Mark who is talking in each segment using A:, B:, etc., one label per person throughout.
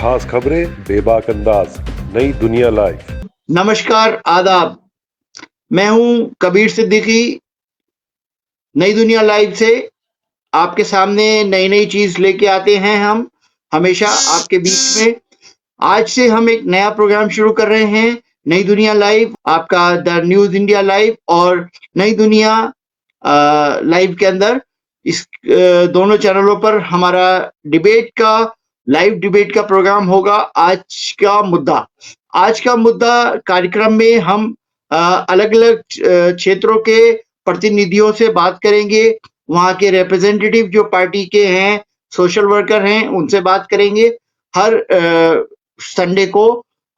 A: खास खबरें बेबाक अंदाज, नई दुनिया लाइव।
B: नमस्कार, आदाब। मैं हूं कबीर सिद्दीकी। नई दुनिया लाइव से आपके सामने नई नई चीज लेके आते हैं हम हमेशा आपके बीच में। आज से हम एक नया प्रोग्राम शुरू कर रहे हैं, नई दुनिया लाइव, आपका द न्यूज इंडिया लाइव और नई दुनिया लाइव के अंदर इस दोनों चैनलों पर हमारा लाइव डिबेट का प्रोग्राम होगा। आज का मुद्दा कार्यक्रम में हम अलग अलग क्षेत्रों के प्रतिनिधियों से बात करेंगे, वहां के रिप्रेजेंटेटिव जो पार्टी के हैं, सोशल वर्कर हैं, उनसे बात करेंगे हर संडे को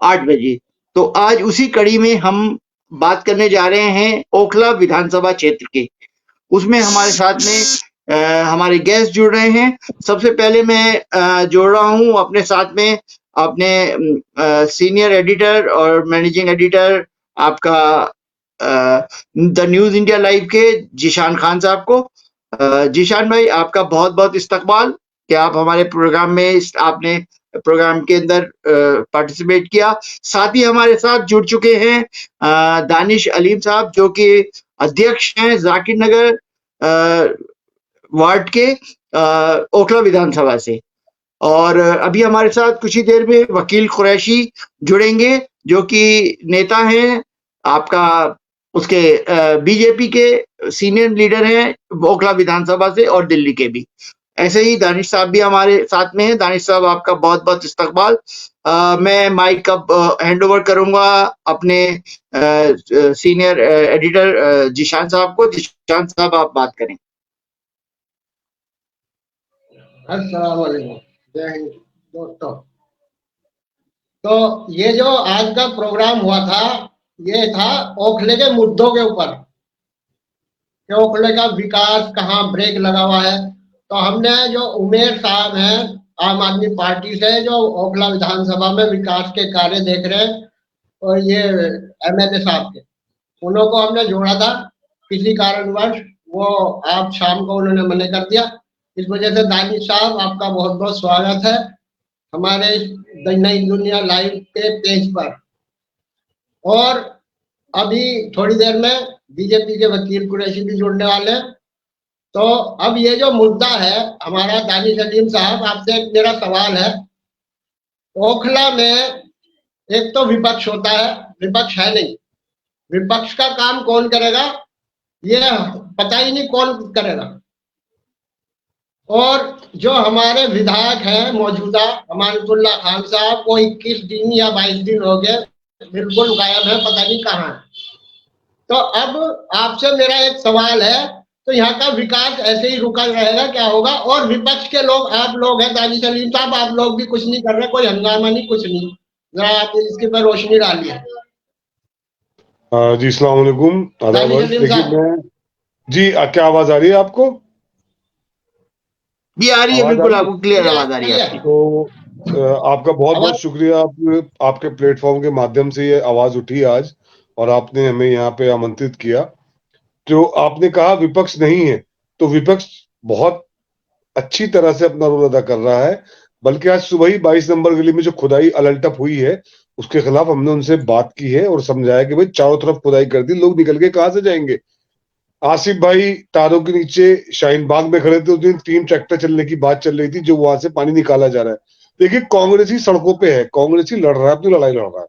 B: 8 बजे। तो आज उसी कड़ी में हम बात करने जा रहे हैं ओखला विधानसभा क्षेत्र के। उसमें हमारे साथ में हमारे गेस्ट जुड़ रहे हैं। सबसे पहले मैं जोड़ रहा हूं अपने साथ में अपने सीनियर एडिटर और मैनेजिंग एडिटर आपका द न्यूज इंडिया लाइव के जीशान खान साहब को। जीशान भाई, आपका बहुत बहुत इस्तकबाल कि आप हमारे प्रोग्राम में आपने प्रोग्राम के अंदर पार्टिसिपेट किया। साथ ही हमारे साथ जुड़ चुके हैं दानिश अलीम साहब, जो कि अध्यक्ष हैं जाकिर नगर वार्ड के ओखला विधानसभा से। और अभी हमारे साथ कुछ ही देर में वकील कुरैशी जुड़ेंगे, जो कि नेता हैं आपका उसके बीजेपी के सीनियर लीडर हैं ओखला विधानसभा से और दिल्ली के भी। ऐसे ही दानिश साहब भी हमारे साथ में हैं। दानिश साहब, आपका बहुत बहुत इस्तकबाल। मैं माइक अब हैंड ओवर करूंगा अपने सीनियर एडिटर जीशान साहब को। जीशान साहब, आप बात करें।
C: अस्सलाम वालेकुम, जय हिंद दोस्तों। तो ये जो आज का प्रोग्राम हुआ था, ये था ओखले के मुद्दों के ऊपर कि ओखले का विकास कहाँ ब्रेक लगा हुआ है। तो हमने जो उमेर साहब हैं आम आदमी पार्टी से, जो ओखला विधानसभा में विकास के कार्य देख रहे हैं, और ये एमएलए साहब के, उन्हों को हमने जोड़ा था। किसी कारणवश वो आज शाम को उन्होंने मना कर दिया। इस वजह से दानिश साहब, आपका बहुत बहुत स्वागत है हमारे नई दुनिया लाइव के पेज पर। और अभी थोड़ी देर में बीजेपी के वकील कुरैशी भी जुड़ने वाले हैं। तो अब ये जो मुद्दा है हमारा, दानिश अलीम साहब, आपसे एक मेरा सवाल है। ओखला में एक तो विपक्ष होता है, विपक्ष है नहीं। विपक्ष का काम कौन करेगा ये पता ही नहीं कौन करेगा। और जो हमारे विधायक हैं मौजूदा अमानतुल्लाह खान साहब, वो 21 दिन या 22 दिन हो गए बिल्कुल गायब है, पता नहीं कहाँ है। तो अब आपसे मेरा एक सवाल है, तो यहाँ का विकास ऐसे ही रुका रहेगा, क्या होगा? और विपक्ष के लोग, आप लोग हैं दानिश अलीम साहब, आप लोग भी कुछ नहीं कर रहे, कोई हंगामा नहीं, कुछ नहीं। जरा आप इसके पर रोशनी डालिए।
A: जी अस्सलाम वालेकुम, आदाब। देखिए मैं जी, क्या आवाज आ रही है आपको?
B: जी आ रही है, बिल्कुल आपको क्लियर आवाज आ रही है आपकी।
A: तो आपका बहुत बहुत शुक्रिया। आपके प्लेटफॉर्म के माध्यम से ये आवाज उठी आज और आपने हमें यहाँ पे आमंत्रित किया। जो आपने कहा विपक्ष नहीं है, तो विपक्ष बहुत अच्छी तरह से अपना रोल अदा कर रहा है। बल्कि आज सुबह ही 22 नंबर गली में जो खुदाई अलंटअप हुई है, उसके खिलाफ हमने उनसे बात की है और समझाया कि भाई चारों तरफ खुदाई कर दी, लोग निकल के कहां से जाएंगे। आसिफ भाई तारों के नीचे शाहीन बाग में खड़े थे, उस दिन 3 ट्रैक्टर चलने की बात चल रही थी, जो वहां से पानी निकाला जा रहा है। देखिए, कांग्रेसी सड़कों पे है, कांग्रेसी लड़ रहा है, अपनी लड़ाई लड़ रहा है।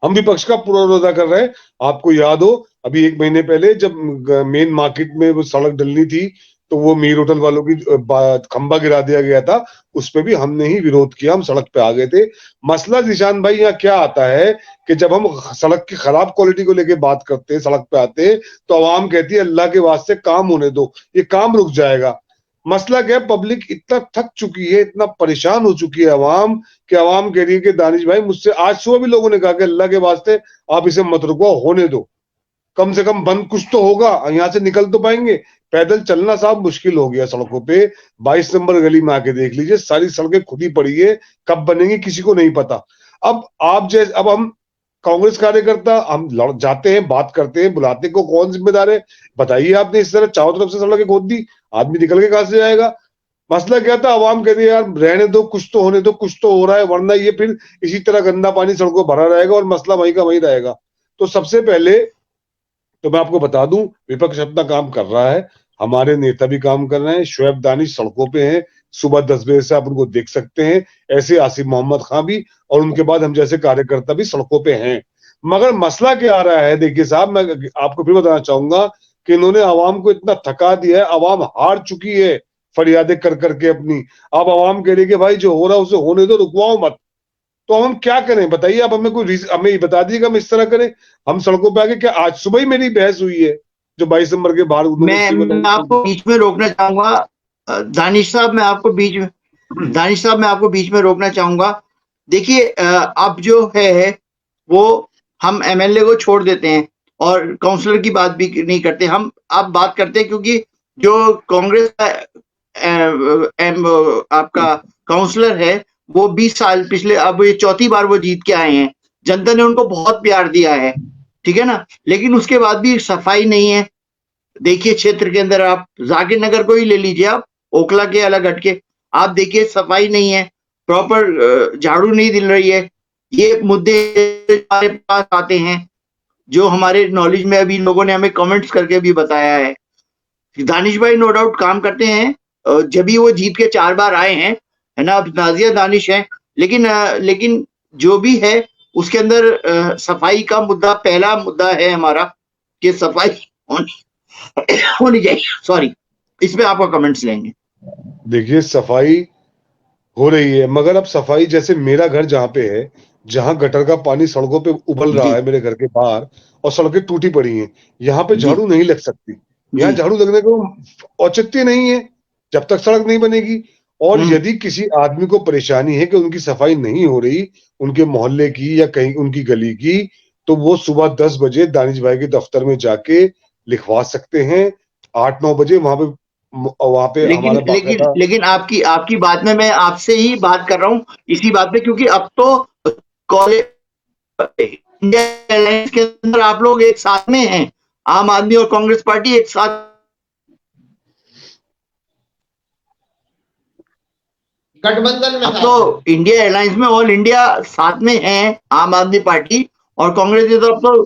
A: हम विपक्ष का पूरा रोल अदा कर रहे हैं। आपको याद हो, अभी 1 महीने पहले जब मेन मार्केट में वो सड़क डलनी थी, तो वो मीर होटल वालों की खंबा गिरा दिया गया था, उस पे भी हमने ही विरोध किया, हम सड़क पे आ गए थे। मसला निशान भाई यहाँ क्या आता है कि जब हम सड़क की खराब क्वालिटी को लेके बात करते हैं, सड़क पे आते हैं, तो आवाम कहती है अल्लाह के वास्ते काम होने दो, ये काम रुक जाएगा। मसला क्या है, पब्लिक इतना थक चुकी है, इतना परेशान हो चुकी है अवाम, कि अवाम कह रही है कि दानिश भाई, मुझसे आज सुबह भी लोगों ने कहा कि अल्लाह के वास्ते आप इसे मत रुको, होने दो, कम से कम बंद कुछ तो होगा, यहाँ से निकल तो पाएंगे। पैदल चलना साहब मुश्किल हो गया सड़कों पे। 22 नंबर गली में आके देख लीजिए, सारी सड़कें खुदी पड़ी है, कब बनेंगी किसी को नहीं पता। अब हम कांग्रेस कार्यकर्ता, हम जाते हैं, बात करते हैं, बुलाते को कौन जिम्मेदार है बताइए। आपने इस तरह चारों तरफ से सड़कें खोद दी, आदमी निकल के कहां से जाएगा? मसला क्या था, आवाम कहती है यार रहने दो, कुछ तो होने दो, कुछ तो हो रहा है, वरना ये फिर इसी तरह गंदा पानी सड़कों भरा रहेगा और मसला वहीं का वहीं रहेगा। तो सबसे पहले तो मैं आपको बता दूं, विपक्ष अपना काम कर रहा है, हमारे नेता भी काम कर रहे हैं, शुएब दानिश सड़कों पे हैं, सुबह 10 बजे से आप उनको देख सकते हैं, ऐसे आसिफ मोहम्मद खां भी, और उनके बाद हम जैसे कार्यकर्ता भी सड़कों पे हैं। मगर मसला क्या आ रहा है, देखिए साहब, मैं आपको फिर बताना चाहूंगा कि इन्होंने आवाम को इतना थका दिया है, आवाम हार चुकी है फरियादें कर करके अपनी। अब आवाम कह रही है कि भाई जो हो रहा है उसे होने दो, रुकवाओ मत। तो हम क्या करें बताइए, आप हमें कोई हमें ये बता दीजिएगा हम इस तरह करें। हम सड़कों पे आके, क्या आज सुबह ही मेरी बहस हुई है जो 22 नंबर के बाहर उन्होंने
B: मैं आपको बीच में रोकना चाहूंगा। दानिश साहब, मैं आपको बीच में रोकना चाहूंगा। देखिए, अब जो है वो हम एमएलए को छोड़ देते हैं और काउंसलर की बात भी नहीं करते। हम अब बात करते हैं क्योंकि जो कांग्रेस का आपका काउंसलर है वो 20 साल पिछले, अब ये चौथी बार वो जीत के आए हैं। जनता ने उनको बहुत प्यार दिया है, ठीक है ना, लेकिन उसके बाद भी सफाई नहीं है। देखिए क्षेत्र के अंदर आप जाकिर नगर को ही ले लीजिए, आप ओखला के अलग हटके आप देखिए, सफाई नहीं है, प्रॉपर झाड़ू नहीं दिल रही है। ये मुद्दे हमारे पास आते हैं जो हमारे नॉलेज में अभी लोगों ने हमें कमेंट्स करके भी बताया है। दानिश भाई नो डाउट काम करते हैं, जब भी वो जीत के 4 बार आए हैं, है ना। अब नाजिया दानिश है, लेकिन जो भी है उसके अंदर सफाई का मुद्दा पहला मुद्दा है हमारा, कि सफाई होनी चाहिए। सॉरी, इसमें आपका कमेंट्स लेंगे।
A: देखिए सफाई हो रही है, मगर अब सफाई जैसे मेरा घर जहां पे है, जहां गटर का पानी सड़कों पे उबल रहा
B: जी
A: है मेरे घर के बाहर, और सड़कें टूटी पड़ी हैं, यहाँ पे
B: जी
A: झाड़ू नहीं लग सकती। यहाँ
B: जी।
A: झाड़ू लगने को औचित्य नहीं है जब तक सड़क नहीं बनेगी। और
B: हम्म।
A: यदि किसी आदमी को परेशानी है कि उनकी सफाई नहीं हो रही, उनके मोहल्ले की या कहीं उनकी गली की, तो वो सुबह 10 बजे दानिश भाई के दफ्तर में जाके लिखवा सकते हैं। 8-9 बजे वहां पे
B: लेकिन
A: हमारा
B: लेकिन
A: बाकायदा।
B: लेकिन आपकी आपकी बात में मैं आपसे ही बात कर रहा हूँ इसी बात पे, क्योंकि अब तो कॉलेज इंडिया अलायंस के अंदर आप लोग एक साथ में हैं, आम आदमी और कांग्रेस पार्टी एक साथ।
C: गठबंधन में
B: अब
C: था।
B: तो इंडिया अलायंस में ऑल इंडिया साथ में है, आम आदमी पार्टी और कांग्रेस की तरफ तो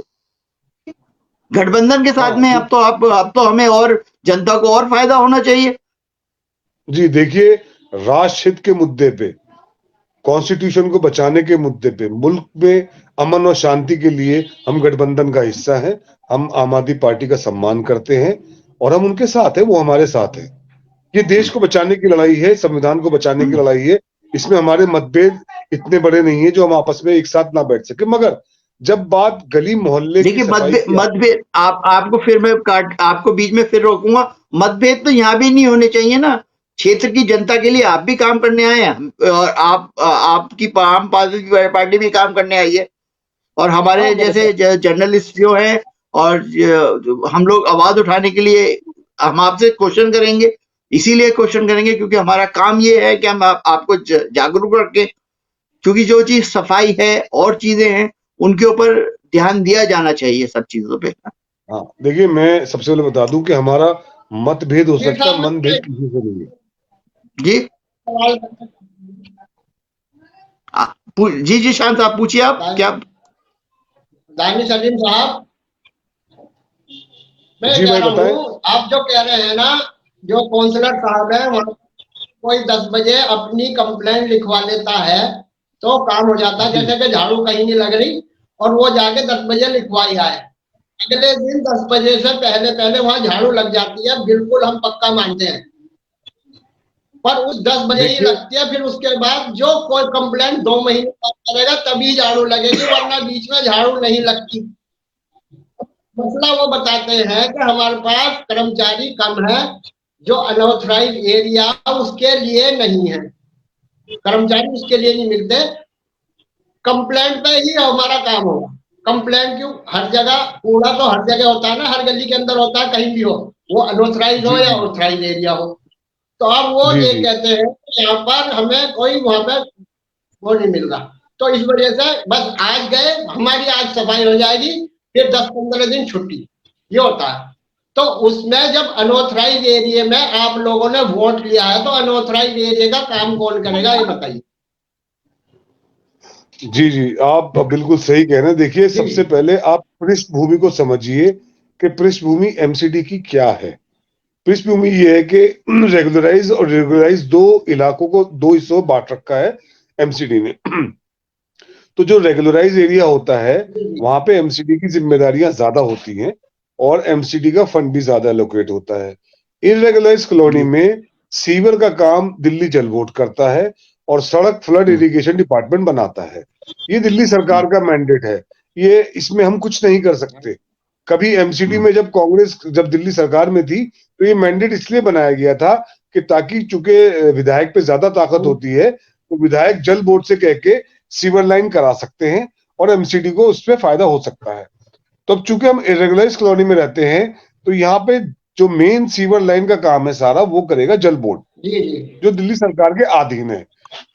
B: गठबंधन के साथ
A: हाँ
B: में। अब तो हमें और जनता को और फायदा होना चाहिए।
A: जी, देखिए, राष्ट्र हित के मुद्दे पे, कॉन्स्टिट्यूशन को बचाने के मुद्दे पे, मुल्क में अमन और शांति के लिए हम गठबंधन का हिस्सा हैं। हम आम आदमी पार्टी का सम्मान करते हैं और हम उनके साथ हैं, वो हमारे साथ है। ये देश को बचाने की लड़ाई है, संविधान को बचाने की लड़ाई है। इसमें हमारे मतभेद इतने बड़े नहीं है जो हम आपस में एक साथ ना बैठ सके। मगर जब बात गली मोहल्ले की
B: देखिए,
A: सफाई
B: मतभेद
A: की आती है।
B: मतभेद आपको फिर मैं काट आपको बीच में फिर रोकूंगा। मतभेद तो यहाँ भी नहीं होने चाहिए ना। क्षेत्र की जनता के लिए आप भी काम करने आए हैं और आपकी आम पार्टी भी काम करने आई है, और
A: हाँ
B: हमारे
A: मैं बता
B: जैसे जर्नलिस्ट जो हैं और हम लोग आवाज उठाने के लिए हम आपसे क्वेश्चन करेंगे। इसीलिए क्वेश्चन करेंगे क्योंकि हमारा काम ये है कि हम आपको जागरूक रखें, क्योंकि जो चीज सफाई है और चीजें हैं उनके ऊपर ध्यान दिया जाना चाहिए सब चीजों पे।
A: हाँ, देखिए, मैं सबसे पहले बता दूं कि हमारा मतभेद हो
C: फिर
A: सकता है,
C: साहब
A: मन भेद
C: मुझे
A: किसी से नहीं है।
B: जी
C: सवाल
B: जी जी, शांत आप पूछिए, आप क्या।
C: दानिश सलीम साहब, मैं
A: जी
C: कह
A: भाई
C: रहा
A: बताएं।
C: हूँ आप जो कह रहे हैं ना, जो काउंसलर साहब है वहाँ कोई 10 बजे अपनी कंप्लेंट लिखवा लेता है तो काम हो जाता है।
A: जी
C: जैसे कि झाड़ू कहीं नहीं लग रही और वो जाके 10 बजे लिखवाई आए, अगले दिन 10 बजे से पहले पहले वहां झाड़ू लग जाती है, बिल्कुल हम पक्का मानते हैं। पर उस 10 बजे ही
A: देखिए,
C: लगती है, फिर उसके बाद जो कोई कंप्लेंट 2 महीने बाद करेगा तभी झाड़ू लगेगी, वरना बीच में झाड़ू नहीं लगती। मसला वो बताते हैं कि हमारे पास कर्मचारी कम है, जो अनऑथराइज एरिया उसके लिए नहीं है, कर्मचारी उसके लिए नहीं मिलते। कंप्लेंट पे ही हमारा काम होगा। कंप्लेंट क्यों, हर जगह कूड़ा तो हर जगह होता है ना, हर गली के अंदर होता है, कहीं भी हो, वो अनऑथराइज हो
A: जी
C: या
A: जी
C: ऑथराइज एरिया हो। तो अब वो
A: जी
C: ये
A: जी
C: कहते हैं कि यहाँ पर हमें कोई वहां पे वो नहीं मिल रहा। तो इस वजह से बस आज गए, हमारी आज सफाई हो जाएगी, फिर 10-15 दिन छुट्टी, ये होता है। तो उसमें जब अनऑथराइज एरिया में आप लोगों ने वोट लिया है तो अनऑथराइज एरिया का काम कौन करेगा, ये बताइए।
A: जी जी, आप बिल्कुल सही कह रहे हैं। देखिए,
C: जी
A: सबसे पहले आप पृष्ठभूमि को समझिए कि पृष्ठभूमि एमसीडी की क्या है। पृष्ठभूमि ये है कि रेगुलराइज और रेगुलराइज दो इलाकों को दो हिस्सों में बांट रखा है एमसीडी ने। तो जो रेगुलराइज एरिया होता है वहां पे एमसीडी की जिम्मेदारियां ज्यादा होती हैं और एमसीडी का फंड भी ज्यादा एलोकेट होता है। इनरेगुलराइज कॉलोनी में सीवर का काम दिल्ली जल बोर्ड करता है और सड़क फ्लड इरिगेशन डिपार्टमेंट बनाता है। ये दिल्ली सरकार का मैंडेट है, ये इसमें हम कुछ नहीं कर सकते। कभी एमसीडी में जब कांग्रेस जब दिल्ली सरकार में थी तो ये मैंडेट इसलिए बनाया गया था कि ताकि चूंकि विधायक पे ज्यादा ताकत होती है तो विधायक जल बोर्ड से कह के सीवर लाइन करा सकते हैं और एमसीडी को उसमें फायदा हो सकता है। तो अब चूंकि हम इरेगुलराइज कॉलोनी में रहते हैं तो यहाँ पे जो मेन सीवर लाइन का काम है सारा वो करेगा जल बोर्ड,
C: जी जी
A: जो दिल्ली सरकार के अधीन है।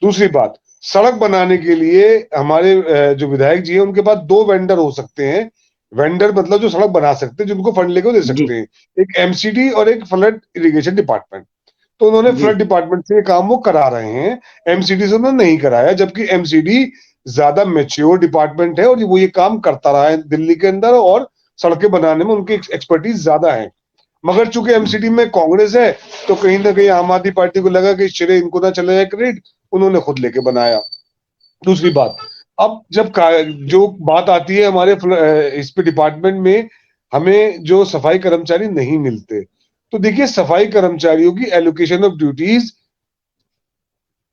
A: दूसरी बात, सड़क बनाने के लिए हमारे जो विधायक जी हैं उनके पास दो वेंडर हो सकते हैं। वेंडर मतलब जो सड़क बना सकते हैं, जिनको फंड लेकर दे
B: जी
A: सकते हैं, एक एमसीडी और एक फ्लड इरिगेशन डिपार्टमेंट। तो उन्होंने
B: जी
A: फ्लड डिपार्टमेंट से ये काम वो करा रहे हैं, एमसीडी से उन्होंने नहीं कराया, जबकि एमसीडी ज्यादा मेच्योर डिपार्टमेंट है और वो ये काम करता रहा है दिल्ली के अंदर और सड़कें बनाने में उनकी एक्सपर्टीज ज्यादा है। मगर चूंकि एमसीडी में कांग्रेस है तो कहीं ना कहीं आम आदमी पार्टी को लगा कि श्रेय इनको ना चले जाए क्रेडिट, उन्होंने खुद लेके बनाया। दूसरी बात, अब जब जो बात आती है हमारे इस पे डिपार्टमेंट में हमें जो सफाई कर्मचारी नहीं मिलते, तो देखिए सफाई कर्मचारियों की एलोकेशन ऑफ ड्यूटीज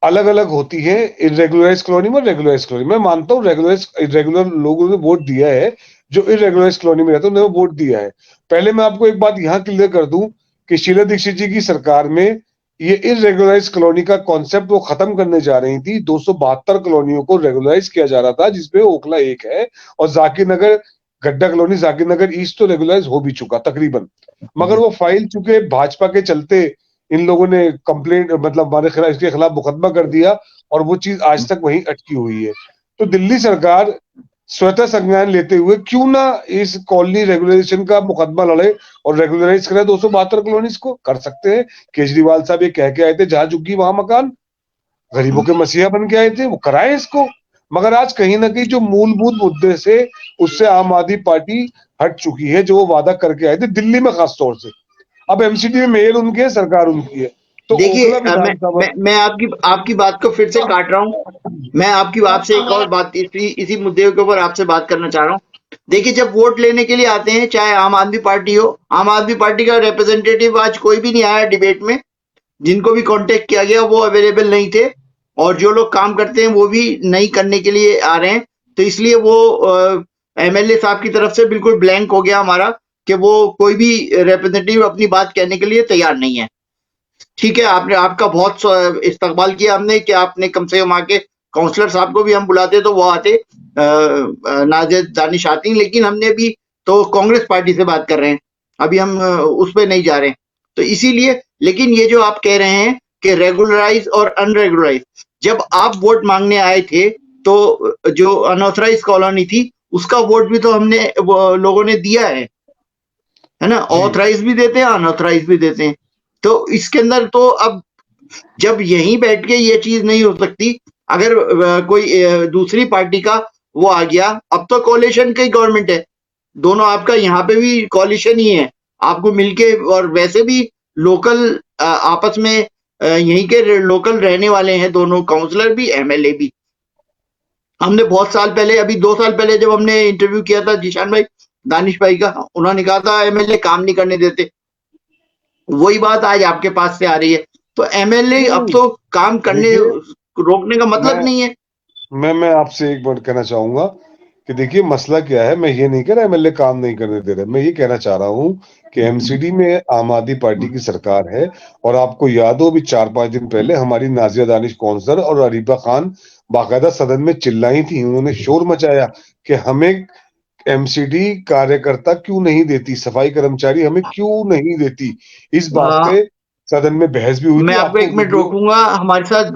A: अलग अलग होती है इरेगुलराइज कॉलोनी में, रेगुलराइज कॉलोनी में। मैं मानता हूँ रेगुलराइज इरेगुलर लोगों ने वोट दिया है, जो इरेगुलराइज कॉलोनी में रहते हैं उन्होंने वोट दिया है। पहले मैं आपको एक बात यहाँ क्लियर कर दूं कि शीला दीक्षित जी की सरकार में ये इरेगुलराइज कॉलोनी का कॉन्सेप्ट वो खत्म करने जा रही थी। 272 कॉलोनियों को रेगुलराइज किया जा रहा था, जिसपे ओखला एक है और जाकिर नगर गड्ढा कॉलोनी जाकिर नगर ईस्ट तो रेगुलराइज हो भी चुका तकरीबन। मगर वो फाइल चूंकि भाजपा के चलते इन लोगों ने कंप्लेंट मतलब हमारे खिलाफ इसके खिलाफ मुकदमा कर दिया और वो चीज आज तक वहीं अटकी हुई है। तो दिल्ली सरकार स्वतः संज्ञान लेते हुए क्यों ना इस कॉलोनी रेगुलराइजेशन का मुकदमा लड़े और रेगुलराइज करे 272 कॉलोनीज को। कर सकते हैं, केजरीवाल साहब ये कह के आए थे जहां झुग्गी वहां मकान, गरीबों के मसीहा बन के आए थे, वो कराए इसको। मगर आज कहीं ना कहीं जो मूलभूत मुद्दे से उससे आम आदमी पार्टी हट चुकी है, जो वो वादा करके आए थे दिल्ली में खास तौर से। अब एमसीडी में मेयर उनके है, सरकार उनकी है। तो
B: देखिए
A: ओखला विधानसभा
B: मैं आपकी बात को फिर से काट रहा हूं। मैं आपकी बात से एक और बात इसी मुद्दे के ऊपर आपसे बात करना चाह रहा हूं। देखिए, जब वोट लेने के लिए आते हैं, चाहे आम आदमी पार्टी हो, आम आदमी पार्टी का रिप्रेजेंटेटिव आज कोई भी नहीं आया डिबेट में। जिनको भी कांटेक्ट किया गया वो अवेलेबल नहीं थे और जो लोग काम करते हैं वो भी नहीं करने के लिए आ रहे हैं। तो इसलिए वो एमएलए साहब की तरफ से बिल्कुल ब्लैंक हो गया हमारा कि वो कोई भी रिप्रेजेंटेटिव अपनी बात कहने के लिए तैयार नहीं है। ठीक है, आपने आपका बहुत इस्तकबाल किया हमने कि आपने कम से कम आके काउंसलर साहब को भी हम बुलाते तो वो आते, नाजिर दानिश आती, लेकिन हमने भी तो कांग्रेस पार्टी से बात कर रहे हैं, अभी हम उस पर नहीं जा रहे हैं। तो इसीलिए, लेकिन ये जो आप कह रहे हैं कि रेगुलराइज और अनरेगुलराइज, जब आप वोट मांगने आए थे तो जो अनऑथराइज कॉलोनी थी उसका वोट भी तो हमने लोगों ने दिया है ना। ऑथराइज भी देते हैं, अनऑथराइज भी देते हैं। तो इसके अंदर तो अब जब यहीं बैठ के ये चीज नहीं हो सकती, अगर कोई दूसरी पार्टी का वो आ गया, अब तो कोalition की गवर्नमेंट है, दोनों आपका यहाँ पे भी कोalition ही है, आपको मिलके, और वैसे भी लोकल आपस में यहीं के लोकल रहने वाले हैं दोनों, काउंसलर भी एमएलए भी। हमने बहुत साल पहले, अभी 2 साल पहले जब हमने इंटरव्यू किया था जीशान भाई दानिश भाई का, उन्होंने कहा था एमएलए काम नहीं करने देते। वही बात आज आपके पास से आ रही है। तो एमएलए अब तो काम करने रोकने का मतलब नहीं है।
A: मैं आपसे एक बात कहना चाहूंगा कि देखिए मसला क्या है। मैं ये नहीं कह रहा एमएलए काम नहीं करने दे रहे, मैं ये कहना चाह रहा हूँ कि एमसीडी में आम आदमी पार्टी की सरकार है और आपको याद हो अभी 4-5 दिन पहले हमारी नाजिया दानिश कौंसलर और अरीबा खान बाकायदा सदन में चिल्लाई थी, उन्होंने शोर मचाया कि हमें एमसीडी कार्यकर्ता क्यों नहीं देती, सफाई कर्मचारी हमें क्यों नहीं देती। इस बात पे सदन में बहस भी हुई
B: मैं
A: थी।
B: आपको 1 मिनट रोकूंगा, हमारे साथ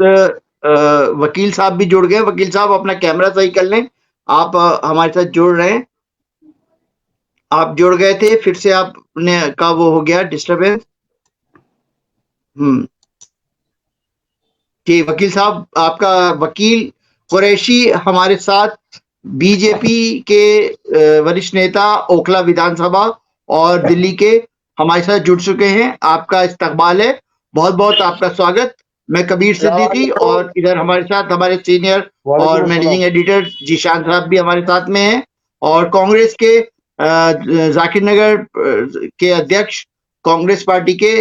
B: वकील साहब भी जुड़ गए। वकील साहब अपना कैमरा सही कर लें, आप हमारे साथ जुड़ रहे हैं, आप जुड़ गए थे, फिर से आपने का वो हो गया डिस्टरबेंस। जी वकील साहब, आपका वकील कुरैशी हमारे साथ बीजेपी के वरिष्ठ नेता ओखला विधानसभा और दिल्ली के हमारे साथ जुड़ चुके हैं। आपका इस्तकबाल है, बहुत बहुत आपका स्वागत। मैं कबीर सिद्दीकी और इधर हमारे साथ हमारे सीनियर और
A: वालेकुम
B: मैनेजिंग
A: अस्सलाम।
B: एडिटर जीशान साहब भी हमारे साथ में हैं, और कांग्रेस के जाकिर नगर के अध्यक्ष कांग्रेस पार्टी के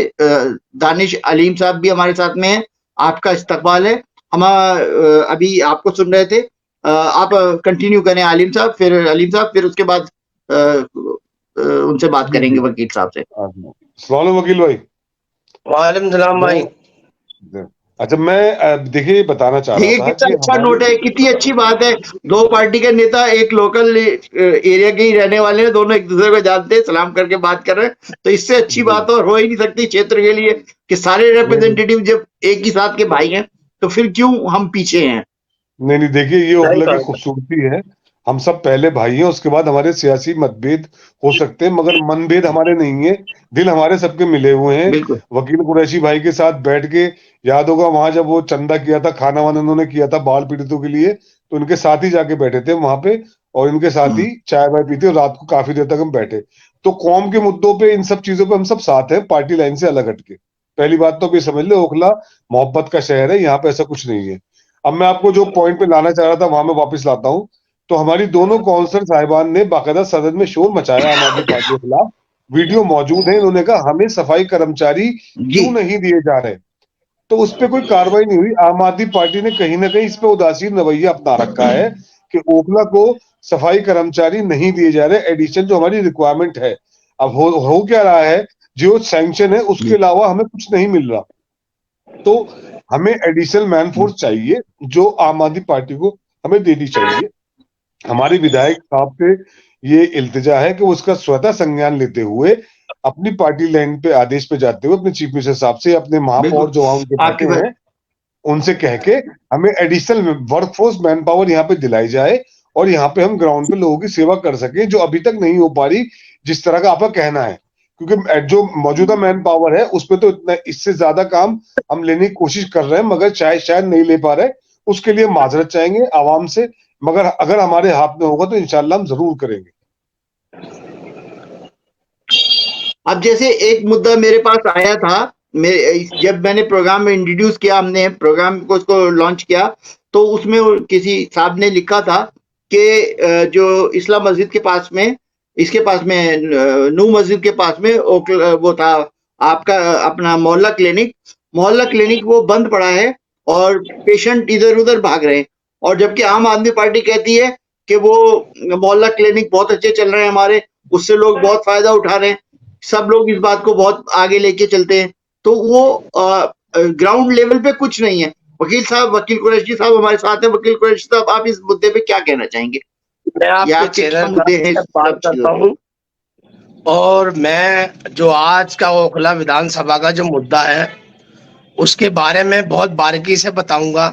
B: दानिश अलीम साहब भी हमारे साथ में हैं। आपका इस्तकबाल है। हम अभी आपको सुन रहे थे, आप कंटिन्यू करें अलीम साहब, फिर उसके बाद उनसे बात
A: जी
B: करेंगे
A: जी
B: वकील साहब से।
A: अस्सलाम वालेकुम वकील भाई।
D: वालेकुम सलाम भाई।
A: अच्छा, मैं देखिए ये बताना चाह रहा
B: देखिए
A: था
B: कितना
A: कि
B: अच्छा
A: हमारी
B: नोट है, कितनी अच्छी बात है। दो पार्टी के नेता एक लोकल एरिया के ही रहने वाले हैं, दोनों एक दूसरे को जानते हैं, सलाम करके बात कर रहे हैं, तो इससे अच्छी बात और हो ही नहीं सकती क्षेत्र के लिए कि सारे रिप्रेजेंटेटिव जब एक ही साथ के भाई हैं तो फिर क्यों हम पीछे हैं।
A: नहीं देखिए, ये
D: सही
A: ओखला की
D: बात है।
A: खूबसूरती है। हम सब पहले भाई हैं, उसके बाद हमारे सियासी मतभेद हो सकते हैं, मगर मनभेद हमारे नहीं है। दिल हमारे सबके मिले हुए हैं।
B: बिल्कुल
A: वकील कुरैशी भाई के साथ बैठ के, याद होगा वहां जब वो चंदा किया था, खाना वाना उन्होंने किया था बाढ़ पीड़ितों के लिए, तो उनके साथ ही जाके बैठे थे वहां पे, और इनके साथ ही चाय वाय पीते, और रात को काफी देर तक हम बैठे। तो कौम के मुद्दों पे, इन सब चीजों पे हम सब साथ हैं, पार्टी लाइन से अलग हटके। पहली बात तो आप ये समझ ले, ओखला मोहब्बत का शहर है, यहाँ पे ऐसा कुछ नहीं है। अब मैं आपको जो पॉइंट पे लाना चाह रहा था वहां मैं वापस लाता हूं। तो हमारी दोनों कौंसलर साहिबान ने बाकायदा सदन में शोर मचाया आम आदमी पार्टी के खिलाफ। वीडियो मौजूद है। इन्होंने कहा हमें सफाई कर्मचारी
B: जी।
A: क्यों नहीं दिए जा रहे। तो उस पर कोई कार्रवाई नहीं हुई। आम आदमी पार्टी ने कहीं ना कहीं इस पे उदासीन रवैया अपना रखा है कि ओखला को सफाई कर्मचारी नहीं दिए जा रहे, एडिशन जो हमारी रिक्वायरमेंट है। अब हो क्या रहा है, जो सैंक्शन है उसके अलावा हमें कुछ नहीं मिल रहा। तो हमें एडिशनल मैन फोर्स चाहिए, जो आम आदमी पार्टी को हमें देनी चाहिए। हमारे विधायक साहब से ये इल्तिजा है कि वो उसका स्वतः संज्ञान लेते हुए, अपनी पार्टी लाइन पे आदेश पे जाते हुए, अपने चीफ मिनिस्टर साहब से, अपने महापौर
B: बिल्कुल
A: जो वहां उनके
B: आपकी
A: बेटे
B: बात।
A: हैं, उनसे कह के हमें एडिशनल वर्कफोर्स मैन पावर यहाँ पे दिलाई जाए, और यहाँ पे हम ग्राउंड पे लोगों की सेवा कर सके, जो अभी तक नहीं हो पा रही, जिस तरह का आपका कहना है। क्योंकि जो मौजूदा मैन पावर है उस पे तो इतना, इससे ज्यादा काम हम लेने की कोशिश कर रहे हैं, मगर शायद नहीं ले पा रहे। उसके लिए माजरत चाहेंगे आवाम से, मगर अगर हमारे हाथ में होगा तो इंशाल्लाह हम जरूर करेंगे।
B: अब जैसे एक मुद्दा मेरे पास आया था, जब मैंने प्रोग्राम में इंट्रोड्यूस किया, हमने प्रोग्राम को उसको लॉन्च किया, तो उसमें किसी साहब ने लिखा था कि जो इस्लाम मस्जिद के पास में, इसके पास में नू मस्जिद के पास में वो था आपका अपना मोहल्ला क्लिनिक वो बंद पड़ा है और पेशेंट इधर उधर भाग रहे हैं, और जबकि आम आदमी पार्टी कहती है कि वो मोहल्ला क्लिनिक बहुत अच्छे चल रहे हैं हमारे, उससे लोग बहुत फायदा उठा रहे हैं, सब लोग इस बात को बहुत आगे लेके चलते हैं। तो वो ग्राउंड लेवल पे कुछ नहीं है। वकील कुरैशी साहब हमारे साथ हैं। वकील कुरैशी साहब, आप इस मुद्दे पे क्या कहना चाहेंगे,
D: मैं
B: या
D: आपके
B: आपके क्या
D: चैनल
B: मुद्दे हैं
D: से
B: इस
D: बात
B: सब
D: करता
B: चीजों पे।
D: हूँ, और मैं जो आज का ओखला विधानसभा का जो मुद्दा है उसके बारे में बहुत बारीकी से बताऊंगा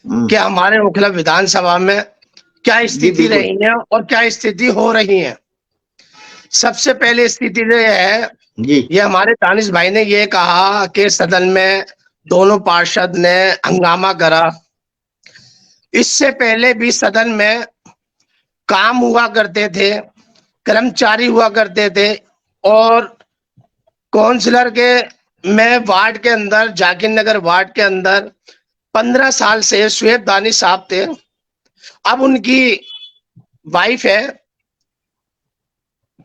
D: कि हमारे ओखला विधानसभा में क्या
B: जी
D: स्थिति
B: बिल्कुल।
D: रही है और क्या स्थिति हो रही है। सबसे पहले स्थिति ये है,
B: जी
D: ये हमारे दानिश भाई ने ये कहा कि सदन में दोनों पार्षद ने हंगामा करा। इससे पहले भी सदन में काम हुआ करते थे, कर्मचारी हुआ करते थे, और काउंसलर के मैं वार्ड के अंदर, जाकिर नगर वार्ड के अंदर 15 साल से शुएब दानिश साहब थे। अब उनकी वाइफ है।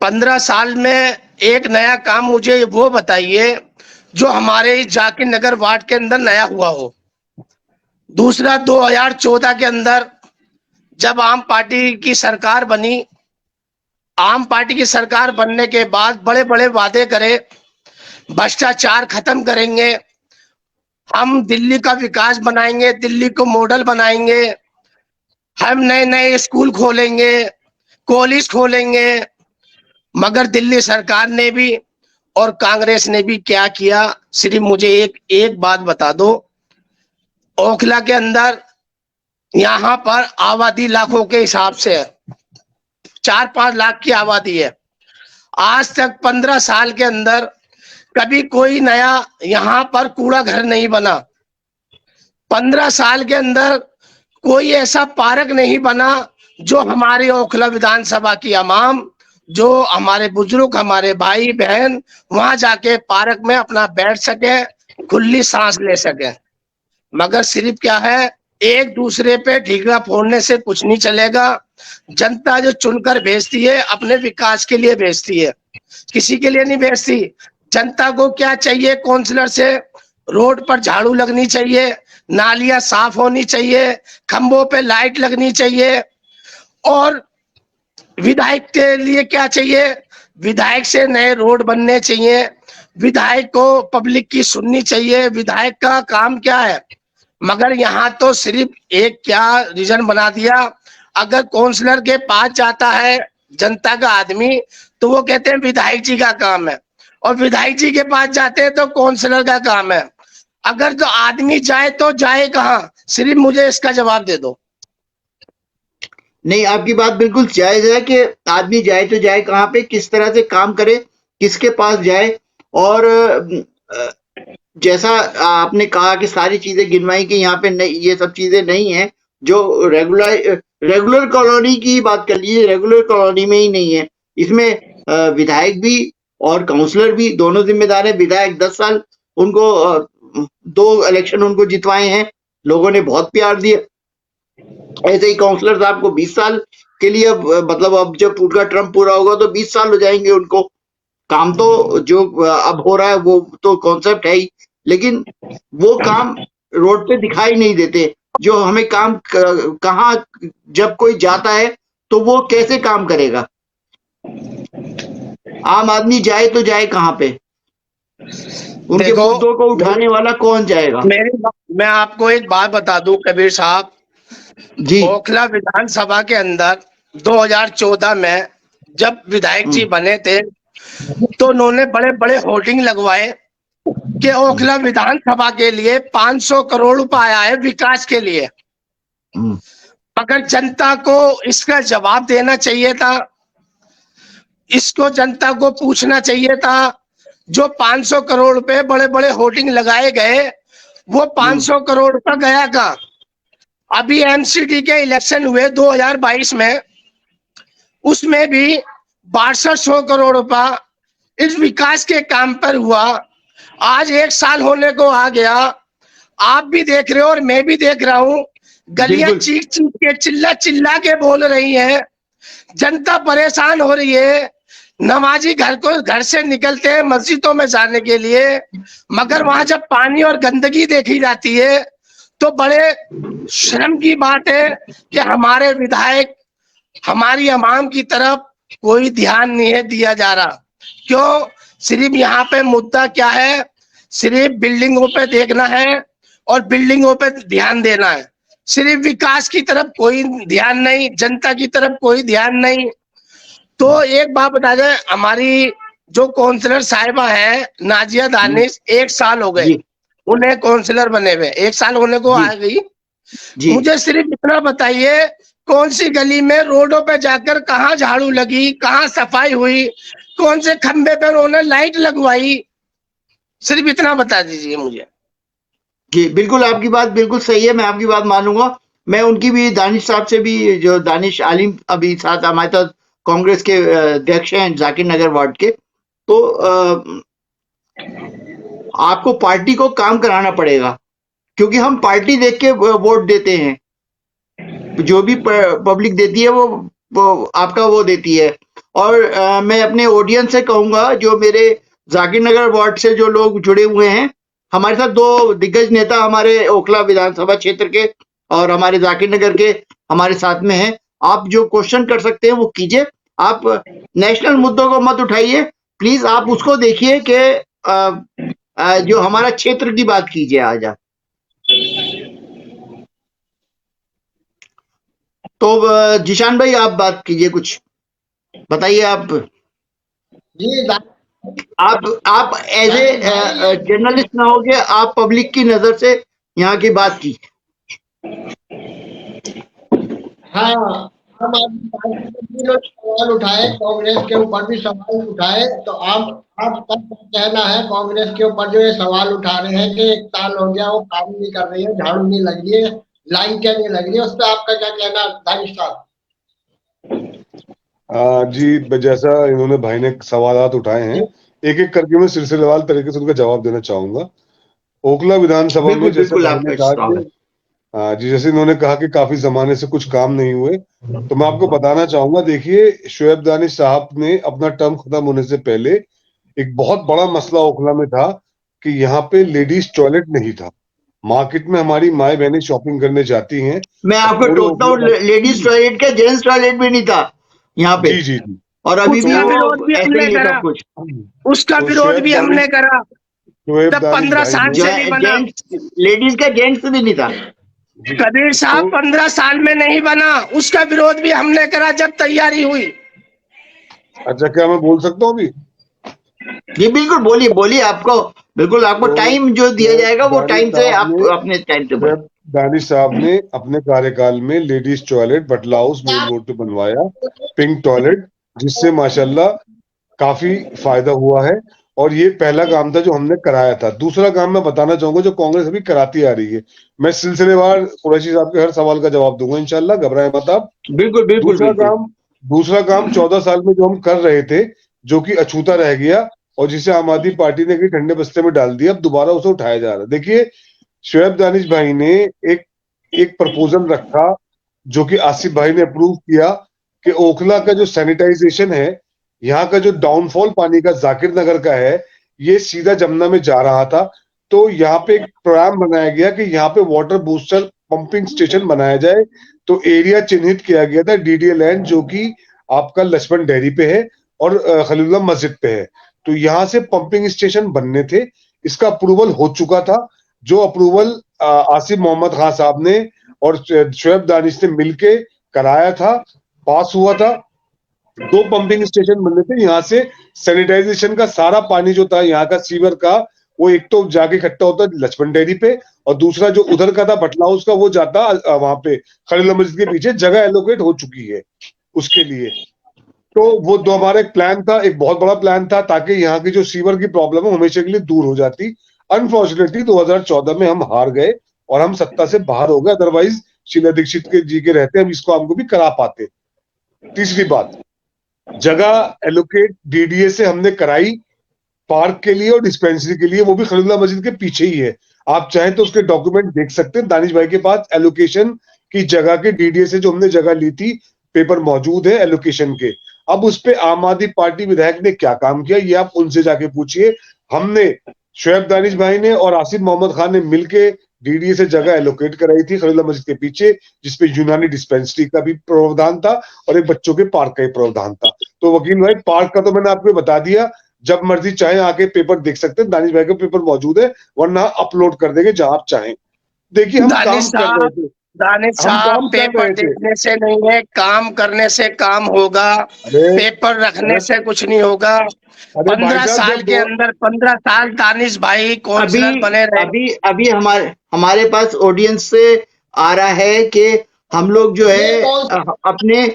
D: 15 साल में एक नया काम मुझे वो बताइए जो हमारे जाकिर नगर वार्ड के अंदर नया हुआ हो। दूसरा, 2014 के अंदर जब आम पार्टी की सरकार बनी, आम पार्टी की सरकार बनने के बाद बड़े बड़े वादे करे, भ्रष्टाचार खत्म करेंगे, हम दिल्ली का विकास बनाएंगे, दिल्ली को मॉडल बनाएंगे, हम नए नए स्कूल खोलेंगे, कॉलेज खोलेंगे। मगर दिल्ली सरकार ने भी और कांग्रेस ने भी क्या किया, सिर्फ मुझे एक बात बता दो। ओखला के अंदर यहाँ पर आबादी लाखों के हिसाब से है, 4-5 लाख की आबादी है। आज तक 15 साल के अंदर कभी कोई नया यहाँ पर कूड़ा घर नहीं बना। 15 साल के अंदर कोई ऐसा पार्क नहीं बना जो हमारे ओखला विधानसभा की आवाम, जो हमारे बुजुर्ग, हमारे भाई बहन वहां जाके पार्क में अपना बैठ सके, खुली सांस ले सके। मगर सिर्फ क्या है, एक दूसरे पे ठीकरा फोड़ने से कुछ नहीं चलेगा। जनता जो चुनकर भेजती है अपने विकास के लिए भेजती है, किसी के लिए नहीं भेजती। जनता को क्या चाहिए? काउंसलर से रोड पर झाड़ू लगनी चाहिए, नालियां साफ होनी चाहिए, खंभों पे लाइट लगनी चाहिए। और विधायक के लिए क्या चाहिए? विधायक से नए रोड बनने चाहिए, विधायक को पब्लिक की सुननी चाहिए। विधायक का काम क्या है? मगर यहाँ तो सिर्फ एक क्या रीजन बना दिया, अगर काउंसलर के पास जाता है जनता का आदमी तो वो कहते हैं विधायक जी का काम है, और विधायक जी के पास जाते हैं तो काउंसलर का काम है। अगर तो आदमी जाए तो जाए कहाँ? सिर्फ मुझे इसका जवाब दे दो।
B: नहीं, आपकी बात बिल्कुल जायज है कि आदमी जाए तो जाए कहाँ पे, किस तरह से काम करे, किसके पास जाए। और जैसा आपने कहा कि सारी चीजें गिनवाई कि यहाँ पे नहीं, ये सब चीजें नहीं है जो रेगुलर कॉलोनी की बात कर लीजिए, रेगुलर कॉलोनी में ही नहीं है। इसमें विधायक भी और काउंसलर भी दोनों जिम्मेदार है। विधायक 10 साल उनको 2 इलेक्शन उनको जितवाए हैं, लोगों ने बहुत प्यार दिया। ऐसे ही काउंसलर साहब को 20 साल के लिए, अब मतलब अब जब उनका टर्म पूरा होगा तो 20 साल हो जाएंगे उनको। काम तो जो अब हो रहा है वो तो कॉन्सेप्ट है ही, लेकिन वो काम रोड पे दिखाई नहीं देते। जो हमें काम कहाँ, जब कोई जाता है तो वो कैसे काम करेगा? आम आदमी जाए तो जाए कहाँ पे? उनके मुद्दों को उठाने वाला कौन जाएगा?
D: मैं आपको एक बात बता दूं कबीर साहब
B: जी,
D: ओखला विधानसभा के अंदर 2014 में जब विधायक जी बने थे तो उन्होंने बड़े बड़े होर्डिंग लगवाए कि ओखला विधानसभा के लिए 500 करोड़ रुपए आया है विकास के लिए। मगर जनता को इसका जवाब देना चाहिए था, इसको जनता को पूछना चाहिए था। जो 500 करोड़ रुपए बड़े बड़े होर्डिंग लगाए गए, वो 500 करोड़ रुपए गया कहाँ? अभी एमसीडी के इलेक्शन हुए 2022 में, उसमें भी 6200 करोड़ रुपया इस विकास के काम पर हुआ। आज 1 साल होने को आ गया, आप भी देख रहे हो और मैं भी देख रहा हूँ, गलियां चीख चीख के चिल्ला चिल्ला के बोल रही है, जनता परेशान हो रही है। नमाजी घर से निकलते हैं मस्जिदों में जाने के लिए, मगर वहां जब पानी और गंदगी देखी जाती है तो बड़े शर्म की बात है कि हमारे विधायक, हमारी आवाम की तरफ कोई ध्यान नहीं है दिया जा रहा। क्यों? सिर्फ यहाँ पे मुद्दा क्या है? सिर्फ बिल्डिंगों पे देखना है और बिल्डिंगों पे ध्यान देना है। सिर्फ विकास की तरफ कोई ध्यान नहीं, जनता की तरफ कोई ध्यान नहीं। तो एक बात बता दें, हमारी जो काउंसलर साहिबा है नाजिया दानिश, 1 साल हो गए उन्हें काउंसलर बने हुए, 1 साल होने को आ गई। मुझे सिर्फ इतना बताइए, कौन सी गली में रोडों पे जाकर कहाँ झाड़ू लगी, कहाँ सफाई हुई, कौन से खंबे पर उन्होंने लाइट लगवाई? सिर्फ इतना बता दीजिए मुझे।
B: जी बिल्कुल, आपकी बात बिल्कुल सही है, मैं आपकी बात मानूंगा। मैं उनकी भी, दानिश साहब से भी, जो दानिश आलिम अभी साथ हमारे साथ कांग्रेस के अध्यक्ष हैं जाकिर नगर वार्ड के, तो आपको पार्टी को काम कराना पड़ेगा, क्योंकि हम पार्टी देख के वोट देते हैं। जो भी पब्लिक देती है वो आपका वो देती है। और मैं अपने ऑडियंस से कहूंगा, जो मेरे जाकिर नगर वार्ड से जो लोग जुड़े हुए हैं, हमारे साथ 2 दिग्गज नेता हमारे ओखला विधानसभा क्षेत्र के और हमारे जाकिर नगर के हमारे साथ में हैं। आप जो क्वेश्चन कर सकते हैं वो कीजिए। आप नेशनल मुद्दों को मत उठाइए प्लीज, आप उसको देखिए कि जो हमारा क्षेत्र की बात कीजिए आज आप। तो जिशान भाई आप बात कीजिए, कुछ बताइए आप।
C: जी
B: आप एज ए जर्नलिस्ट ना हो गया, आप पब्लिक की नजर से यहाँ की बात की।
C: हाँ, आम आदमी पार्टी के भी लोग सवाल उठाए, कांग्रेस के ऊपर भी सवाल उठाए, तो आपका क्या कहना है कांग्रेस के ऊपर जो ये सवाल उठा रहे हैं कि 1 साल हो गया वो काम नहीं कर रही है, झाड़ू नहीं लग रही है, लाइटें नहीं लग रही है, उस पर आपका क्या कहना है दानिश साहब?
A: जी, जैसा इन्होंने भाई ने सवालात उठाए हैं, एक एक करके मैं सिलसिलेवार तरीके से उनका जवाब देना चाहूंगा। ओखला विधानसभा में
B: बिल्कुल
A: जैसे
B: बिल्कुल
A: भाई ने
B: आपका
A: कहा
B: स्वागत।
A: कि जी, जैसे इन्होंने कहा कि काफी जमाने से कुछ काम नहीं हुए, तो मैं आपको बताना चाहूंगा। देखिए, शुएब दानिश साहब ने अपना टर्म खत्म होने से पहले एक बहुत बड़ा मसला ओखला में था कि यहाँ पे लेडीज टॉयलेट नहीं था। मार्केट में हमारी माए बहनें शॉपिंग करने जाती हैं
B: मैं
A: और
B: आपको
A: पूरे
B: टोकता हूँ,
A: ओखला
B: लेडीज टॉयलेट का जेंट्स टॉयलेट भी नहीं था यहाँ पे,
A: जी जी जी।
B: और अभी भी
D: उसका
A: तो
D: विरोध भी
B: ऐसे
D: हमने
B: ही है
D: करा,
B: सब कुछ।
D: उसका
A: तो
D: विरोध भी हमने करा,
A: शुएब
D: तब
A: दानिश
D: 15
A: भाई
D: साल
A: ने
D: से नहीं बना।
B: जेंट्स, लेडीज का जेंट्स भी नहीं था।
A: जी
D: कबीर साहब
A: तो
D: 15 साल में नहीं बना, उसका विरोध भी हमने करा जब तैयारी हुई।
A: अच्छा, क्या मैं बोल सकता हूँ अभी?
B: जी बिल्कुल, बोलिए बोलिए, आपको बिल्कुल आपको
A: तो
B: टाइम जो दिया
A: शुएब
B: जाएगा वो
A: दानिश
B: टाइम से
A: साहब
B: आप
A: ने
B: अपने टाइम से बोलिए।
A: शुएब दानिश साहब ने अपने कार्यकाल में लेडीज टॉयलेट बटला हाउस मेन रोड पे बनवाया, पिंक टॉयलेट, जिससे माशाल्लाह काफी फायदा हुआ है। और ये पहला काम था जो हमने कराया था। दूसरा काम मैं बताना चाहूंगा जो कांग्रेस अभी कराती आ रही है। मैं सिलसिलेवार कुरैशी साहब के हर सवाल का जवाब दूंगा इंशाल्लाह, घबराएं मत आप।
B: बिल्कुल बिल्कुल
A: दूसरा
B: बिल्कुल।
A: काम दूसरा काम 14 साल में जो हम कर रहे थे, जो कि अछूता रह गया और जिसे आम आदमी पार्टी ने कहीं ठंडे बस्ते में डाल दिया, अब दोबारा उसे उठाया जा रहा है। देखिए, शुएब दानिश भाई ने एक एक प्रपोजल रखा जो कि आसिफ भाई ने अप्रूव किया कि ओखला का जो सैनिटाइजेशन है, यहाँ का जो डाउनफॉल पानी का जाकिर नगर का है, ये सीधा जमुना में जा रहा था। तो यहाँ पे एक प्रोग्राम बनाया गया कि यहाँ पे वाटर बूस्टर पंपिंग स्टेशन बनाया जाए। तो एरिया चिन्हित किया गया था डीडीए लैंड, जो कि आपका लक्ष्मण डेयरी पे है और खलीलुल्लाह मस्जिद पे है। तो यहाँ से पंपिंग स्टेशन बनने थे, इसका अप्रूवल हो चुका था। जो अप्रूवल आसिफ मोहम्मद खान साहब ने और शुएब दानिश ने मिलके कराया था, पास हुआ था। 2 पंपिंग स्टेशन बनने थे। यहाँ से सैनिटाइजेशन का सारा पानी जो था यहाँ का सीवर का, वो एक तो जाके इकट्ठा होता लक्ष्मण डेयरी पे, और दूसरा जो उधर का था बटला हाउस का, वो जाता वहां पे खलीलुल्लाह मस्जिद के पीछे। जगह एलोकेट हो चुकी है उसके लिए। तो वो दो हमारा एक प्लान था, एक बहुत बड़ा प्लान था, ताकि यहाँ की जो सीवर की प्रॉब्लम है हमेशा के लिए दूर हो जाती। अनफॉर्चुनेटली 2014 में हम हार गए और हम सत्ता से बाहर हो गए, अदरवाइज शीला दीक्षित के जी के रहते हम इसको हमको भी करा पाते। तीसरी बात, जगह एलोकेट डीडीए से हमने कराई पार्क के लिए और डिस्पेंसरी के लिए, वो भी खलीलुल्लाह मस्जिद के पीछे ही है। आप चाहें तो उसके डॉक्यूमेंट देख सकते हैं, दानिश भाई के पास एलोकेशन की जगह के डीडीए से जो हमने जगह ली थी, पेपर मौजूद है एलोकेशन के। अब उस पे आम आदमी पार्टी विधायक ने क्या काम किया, ये आप उनसे जाके पूछिए। हमने, शुएब दानिश भाई ने और आसिफ मोहम्मद खान ने मिलके डीडीए से जगह एलोकेट कराई थी खलीलुल्लाह मस्जिद के पीछे, जिसपे यूनानी डिस्पेंसरी का भी प्रावधान था और एक बच्चों के पार्क का भी प्रावधान था। तो वकील भाई, पार्क का तो मैंने आपको बता दिया, जब मर्जी चाहे आके पेपर देख सकते हैं, दानिश भाई का पेपर मौजूद है, वरना अपलोड कर देंगे जहां आप चाहें। देखिए, हम काम कर रहे थे,
D: दानिश
A: हम
D: साहब,
A: काम कर
D: पेपर
A: रहे थे।
D: देखने से नहीं है, काम करने से काम होगा।
A: अरे
D: पेपर रखने
A: अरे
D: से कुछ नहीं होगा।
A: अरे भाई
D: 15
A: साहब,
D: साल
A: जब
D: के अंदर 15 साल दानिश भाई
B: अभी
D: काउंसलर बने रहे।
B: अभी अभी हमारे पास ऑडियंस से आ रहा है कि हम लोग जो है
C: ये कौन
B: अपने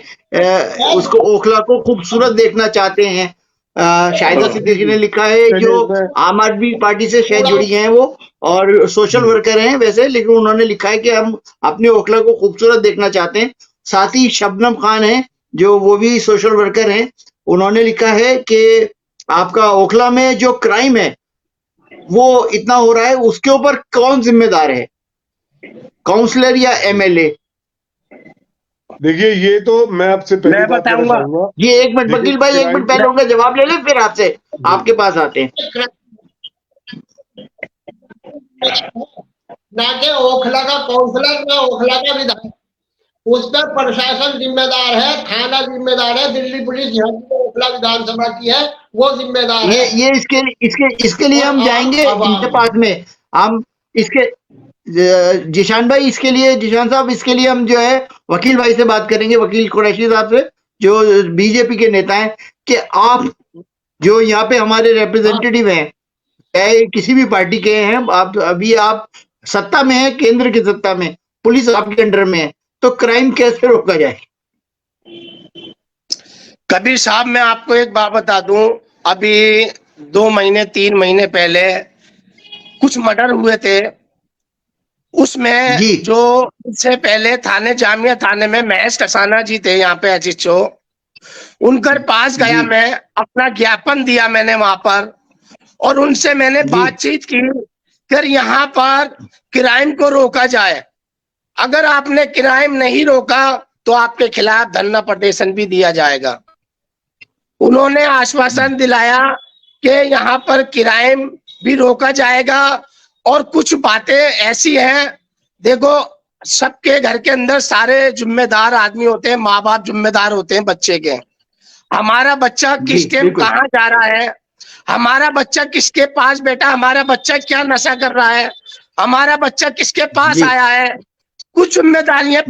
B: उसको ओखला को खूबसूरत देखना चाहते हैं। शाहिदा सिद्दीकी ने लिखा है, जो
A: चलिए मैं
B: आम आदमी पार्टी से शायद जुड़ी हैं वो, और सोशल वर्कर हैं वैसे, लेकिन उन्होंने लिखा है कि हम अपने ओखला को खूबसूरत देखना चाहते हैं। साथ ही शबनम खान है, जो वो भी सोशल वर्कर हैं, उन्होंने लिखा है कि आपका ओखला में जो क्राइम है वो इतना हो रहा है, उसके ऊपर कौन जिम्मेदार है, काउंसलर या एमएलए?
A: देखिए, ये तो मैं आपसे पहली
D: मैं
A: बात कहना
D: बताऊंगा।
A: चाहूंगा।
B: जी एक मिनट
A: देखिए,
B: वकील भाई, एक मिनट पहले उनका जवाब ले लें, फिर आपसे आपके पास आते हैं।
C: ना के ओखला का काउंसलर, ना ओखला का विधायक, उस पर प्रशासन जिम्मेदार है, थाना जिम्मेदार है, दिल्ली पुलिस यहाँ की ओखला विधानसभा की है वो जिम्मेदार है।
B: ये इसके लिए
C: और
B: हम जाएंगे
C: अब
B: इनके पास में, हम इसके जिशान भाई, इसके लिए जिशान साहब, इसके लिए हम जो है वकील भाई से बात करेंगे, वकील कुरैशी साहब से, जो बीजेपी के नेता हैं, कि आप जो यहाँ पे हमारे रिप्रेजेंटेटिव हैं, चाहे किसी भी पार्टी के हैं, आप सत्ता में है, केंद्र की सत्ता में, पुलिस आपके अंडर में है, तो क्राइम कैसे रोका जाए?
D: कबीर साहब, मैं आपको एक बात बता दूं, अभी 2 महीने 3 महीने पहले कुछ मर्डर हुए थे, उसमें
B: जी
D: जो इससे पहले थाने जामिया थाने में महेश कसाना जी थे, यहाँ पे एचओ, उनकर पास गया,
B: जी
D: मैं अपना ज्ञापन दिया मैंने वहां पर, और उनसे मैंने
B: जी
D: बातचीत की फिर यहाँ पर क्राइम को रोका जाए। अगर आपने क्राइम नहीं रोका तो आपके खिलाफ धरना प्रदर्शन भी दिया जाएगा। उन्होंने आश्वासन दिलाया कि यहाँ पर क्राइम भी रोका जाएगा, और कुछ बातें ऐसी हैं, देखो सबके घर के अंदर सारे जिम्मेदार आदमी होते हैं, माँ बाप जिम्मेदार होते हैं बच्चे के। हमारा बच्चा
B: जी
D: किस टाइम
B: बिल्कुल
D: कहाँ जा रहा है, हमारा बच्चा किसके पास बैठा, हमारा बच्चा क्या नशा कर रहा है, हमारा बच्चा किसके पास
B: जी
D: आया है, कुछ जिम्मेदारियां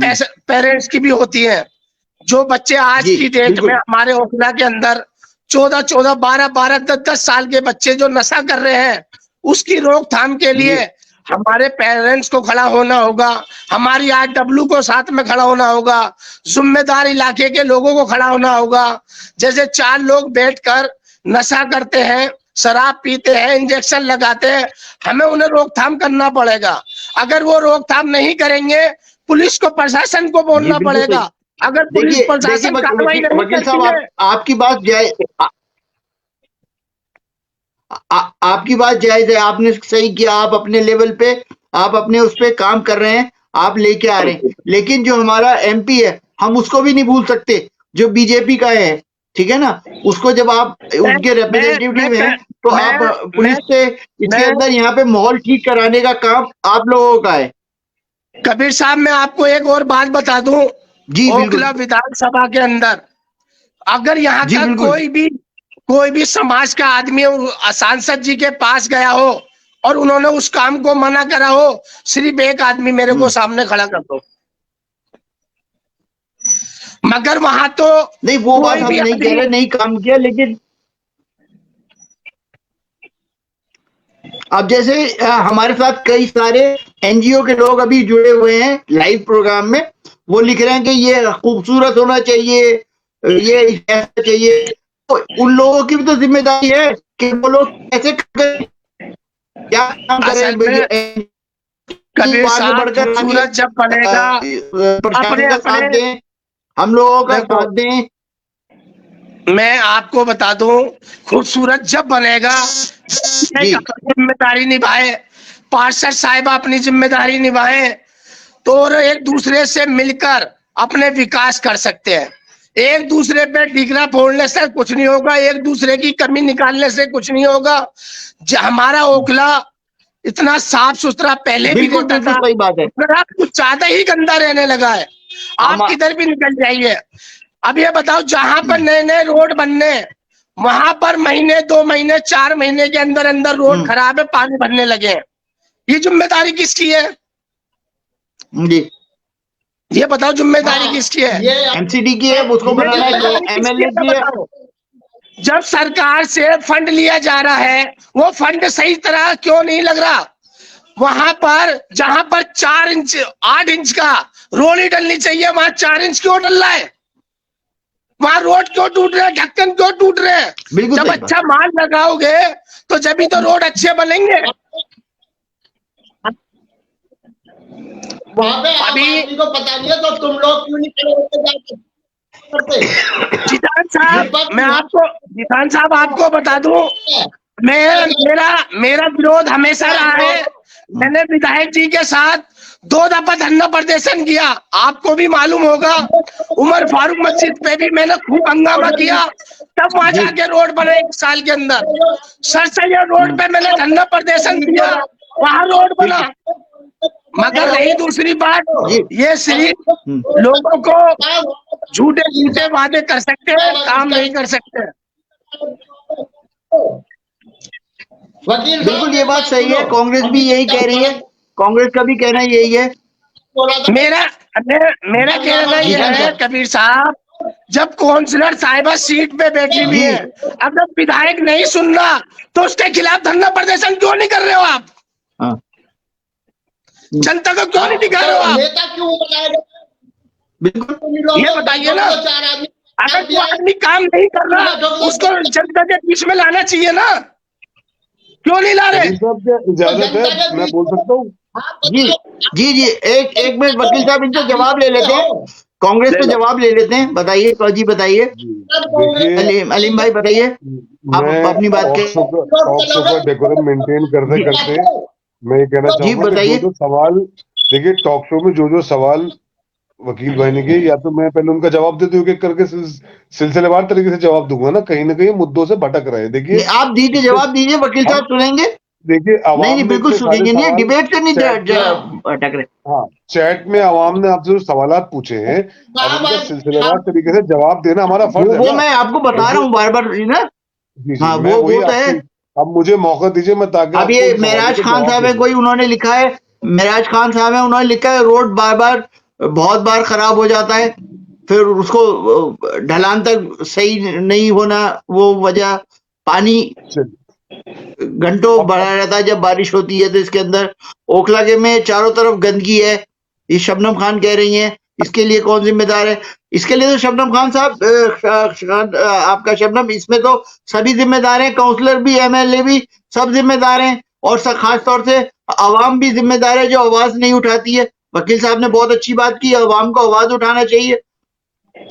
D: पेरेंट्स की भी होती हैं। जो बच्चे आज
B: जी
D: की डेट में
B: बिल्कुल
D: हमारे ओखला के अंदर 14 12 10 साल के बच्चे जो नशा कर रहे हैं, उसकी रोकथाम के लिए
B: जी
D: हमारे पेरेंट्स को खड़ा होना होगा, हमारी आरडब्ल्यू को साथ में खड़ा होना होगा, जिम्मेदार इलाके के लोगों को खड़ा होना होगा। जैसे 4 लोग बैठकर नशा करते हैं, शराब पीते हैं, इंजेक्शन लगाते हैं, हमें उन्हें रोकथाम करना पड़ेगा। अगर वो रोकथाम नहीं करेंगे, पुलिस को प्रशासन को
B: जी
D: बोलना
B: बिल्कुल सही।
D: पड़ेगा। अगर पुलिस
B: देखिए देखिए
D: प्रशासन कार्रवाई नहीं
B: वकील
D: करती
B: साहब,
D: है,
B: आपकी बात जायज, आपकी बात जायज है, आपने सही किया, आप अपने लेवल पे, आप अपने उस पे काम कर रहे हैं, आप लेके आ रहे हैं, लेकिन जो हमारा एमपी है हम उसको भी नहीं भूल सकते, जो बीजेपी का है, ठीक है ना, उसको जब आप उनके रिप्रेजेंटेटिव हैं तो आप
D: मैं
B: पुलिस से इसके
D: मैं
B: अंदर यहाँ पे माहौल ठीक कराने का काम आप लोगों का है।
D: कबीर साहब, मैं आपको एक और बात बता दूं,
B: जी बिल्कुल
D: ओखला विधानसभा के अंदर अगर यहाँ
B: जी
D: का
B: बिल्कुल
D: कोई भी समाज का आदमी सांसद जी के पास गया हो और उन्होंने उस काम को मना करा हो, सिर्फ एक आदमी मेरे को सामने खड़ा कर दो। मगर वहां तो
B: नहीं, वो बात
D: कोई
B: हम
D: भी
B: नहीं कह
D: आदमी,
B: रहे नहीं काम किया, लेकिन अब जैसे हमारे साथ कई सारे एनजीओ के लोग अभी जुड़े हुए हैं लाइव प्रोग्राम में, वो लिख रहे हैं कि ये खूबसूरत होना चाहिए, ये ऐसा चाहिए, तो उन लोगों की भी तो जिम्मेदारी है कि वो लोग कैसे करें, क्या काम
D: असल में
B: करें,
D: कबीर
B: आगे
D: साहब
B: बढ़कर आगे
D: खूबसूरत जब बनेगा, अपने
B: प्रशासन का साथ
D: अपने,
B: दें, हम लोगों का
D: देखो
B: साथ दें।
D: मैं आपको बता दूं, खूबसूरत जब बनेगा,
B: जी
D: जिम्मेदारी निभाए, पार्षद साहिबा अपनी जिम्मेदारी निभाए, तो एक दूसरे से मिलकर अपने विकास कर सकते हैं। एक दूसरे पे डिगरा फोड़ने से कुछ नहीं होगा, एक दूसरे की कमी निकालने से कुछ नहीं होगा। हमारा ओखला इतना साफ सुथरा पहले भी
B: बिल्कुल
D: रहता
B: बिल्कुल
D: था,
B: सही बात है।
D: मगर अब कुछ ज्यादा ही गंदा रहने लगा है।
B: हम
D: आप किधर भी निकल जाइए, अब ये बताओ, जहां पर नए नए रोड बनने, वहां पर महीने 2 महीने 4 महीने के अंदर अंदर रोड खराब है, पानी भरने लगे हैं। ये जिम्मेदारी किसकी है?
B: जी
D: ये बताओ जिम्मेदारी
C: हाँ,
D: किसकी है?
C: ये
B: एमसीडी की है, उसको
D: ये
B: बनाना है,
D: जिम्मेदारी किसकी
B: एमएलए
D: है तो
B: की है।
D: बताओ। जब सरकार से फंड लिया जा रहा है, वो फंड सही तरह क्यों नहीं लग रहा? वहां पर जहां पर 4 इंच 8 इंच का रोड ही डलनी चाहिए, वहां 4 इंच क्यों डल रहा है? वहां रोड क्यों टूट रहे हैं, ढक्कन क्यों टूट रहे हैं?
B: बिल्कुल
D: जब
B: सही बात।
D: अच्छा माल लगाओगे तो जब ही तो रोड अच्छे बनेंगे।
C: वहां पे आम
D: अभी
C: आदमी को पता नहीं है, तो तुम लोग क्यों नहीं खड़े होते करते?
D: जितान साहब,
C: विपक्ष
D: मैं
C: वहां
D: आपको, जितान साहब आपको बता दूं,
C: है।
D: मैं मेरा विरोध हमेशा रहा है। मैंने विधायक जी के साथ 2 दफा धरना प्रदर्शन किया, आपको भी मालूम होगा। उमर फारूक मस्जिद पे भी मैंने खूब हंगामा किया, तब वहां
B: जी
D: जाके रोड बने 1 साल के अंदर। सर सैयद रोड पे मैंने धरना प्रदर्शन किया, वहां रोड बना। मगर रही दूसरी बात,
B: जी
D: ये सिर्फ लोगों को झूठे झूठे वादे कर सकते हैं, काम नहीं कर सकते।
C: वकील
B: बिल्कुल
C: साहब
B: ये
C: एक
B: बात
C: बात
B: सही है,
C: सुनो,
B: कांग्रेस भी
C: अभी
B: यही कह रही है, कांग्रेस का भी कहना यही है।
C: बोला था
D: मेरा मेरा कहना
B: जी
D: यह है कबीर साहब, जब काउंसलर साहिबा सीट पे बैठी हुई
B: जी
D: है, अगर विधायक नहीं सुन रहा तो उसके खिलाफ धरना प्रदर्शन क्यों नहीं कर रहे हो आप?
B: हाँ
D: जनता को क्यों नहीं दिखा रहे हो आप?
C: नेता क्यों बनाया गया?
B: बिल्कुल
C: आदमी लोग
D: ये बताइए ना।
C: दो चार आदमी
D: अगर कोई आदमी काम नहीं कर रहा उसको जनता के बीच में लाना चाहिए ना, क्यों नहीं ला रहे?
A: वकील साहब क्या इजाजत है, मैं बोल सकता हूँ?
B: जी जी जी, एक मिनट वकील साहब, इनसे जवाब ले लेते हैं, कांग्रेस पे जवाब ले लेते हैं। बताइए जी, बताइए
A: देखिए,
B: अलीम भाई, बताइए आप
A: मैं
B: अपनी बात के।
A: टॉक शो का डेकोरम मेंटेन करते
B: जी
A: करते मैं ये कहना
B: जी,
A: चाहूंगा कि
B: बताइए।
A: जो सवाल, देखिए टॉक शो में जो सवाल वकील भाई ने किए, या तो मैं पहले उनका जवाब देते हुए करके सिलसिलेवार तरीके से जवाब दूंगा ना, कहीं ना कहीं मुद्दों से भटक रहे हैं। देखिए
B: आप दीजिए,
A: इतने
B: जवाब दीजिए, वकील
A: हम
B: साहब सुनेंगे।
A: देखिए
B: नहीं
A: आवाम
B: नहीं,
A: ने
B: बिल्कुल
A: इतने सारे
B: सुनेंगे, नहीं
A: सवाल
B: डिबेट से नहीं
A: चैट में,
B: अटक रहे।
A: हाँ चैट में आवाम ने आपसे जो सवालात पूछे हैं, अब उनका सिलसिलेवार तरीके से जवाब देना हमारा फर्ज है
B: वो
A: ना।
B: मैं आपको बता रहा
A: देखिए
B: हूँ बार बार ना।
A: जी जी,
B: हाँ,
A: मैं वही
B: वो तो है।
A: आपकी, अब मुझे मौका दीजिए, मैं ताकि
B: अब
A: आपको
B: ये
A: उन सवालों
B: महराज
A: के
B: खान
A: जवाब
B: साहब
A: दे
B: है,
A: दूं।
B: कोई उन्होंने लिखा है, महराज खान साहब है, उन्होंने लिखा है रोड बार बार बहुत बार खराब हो जाता है, फिर उसको ढलान तक सही नहीं होना, वो वजह पानी
A: चलिए
B: घंटों भरा रहता है जब बारिश होती है। तो इसके अंदर ओखला के में चारों तरफ गंदगी है, ये शबनम खान कह रही हैं। इसके लिए कौन जिम्मेदार है? इसके लिए तो शबनम खान साहब, आपका शबनम, इसमें तो सभी जिम्मेदार हैं, काउंसलर भी, एमएलए भी, सब जिम्मेदार हैं, और खास तौर से अवाम भी जिम्मेदार है जो आवाज नहीं उठाती है। वकील साहब ने बहुत अच्छी बात की, अवाम को आवाज उठाना चाहिए।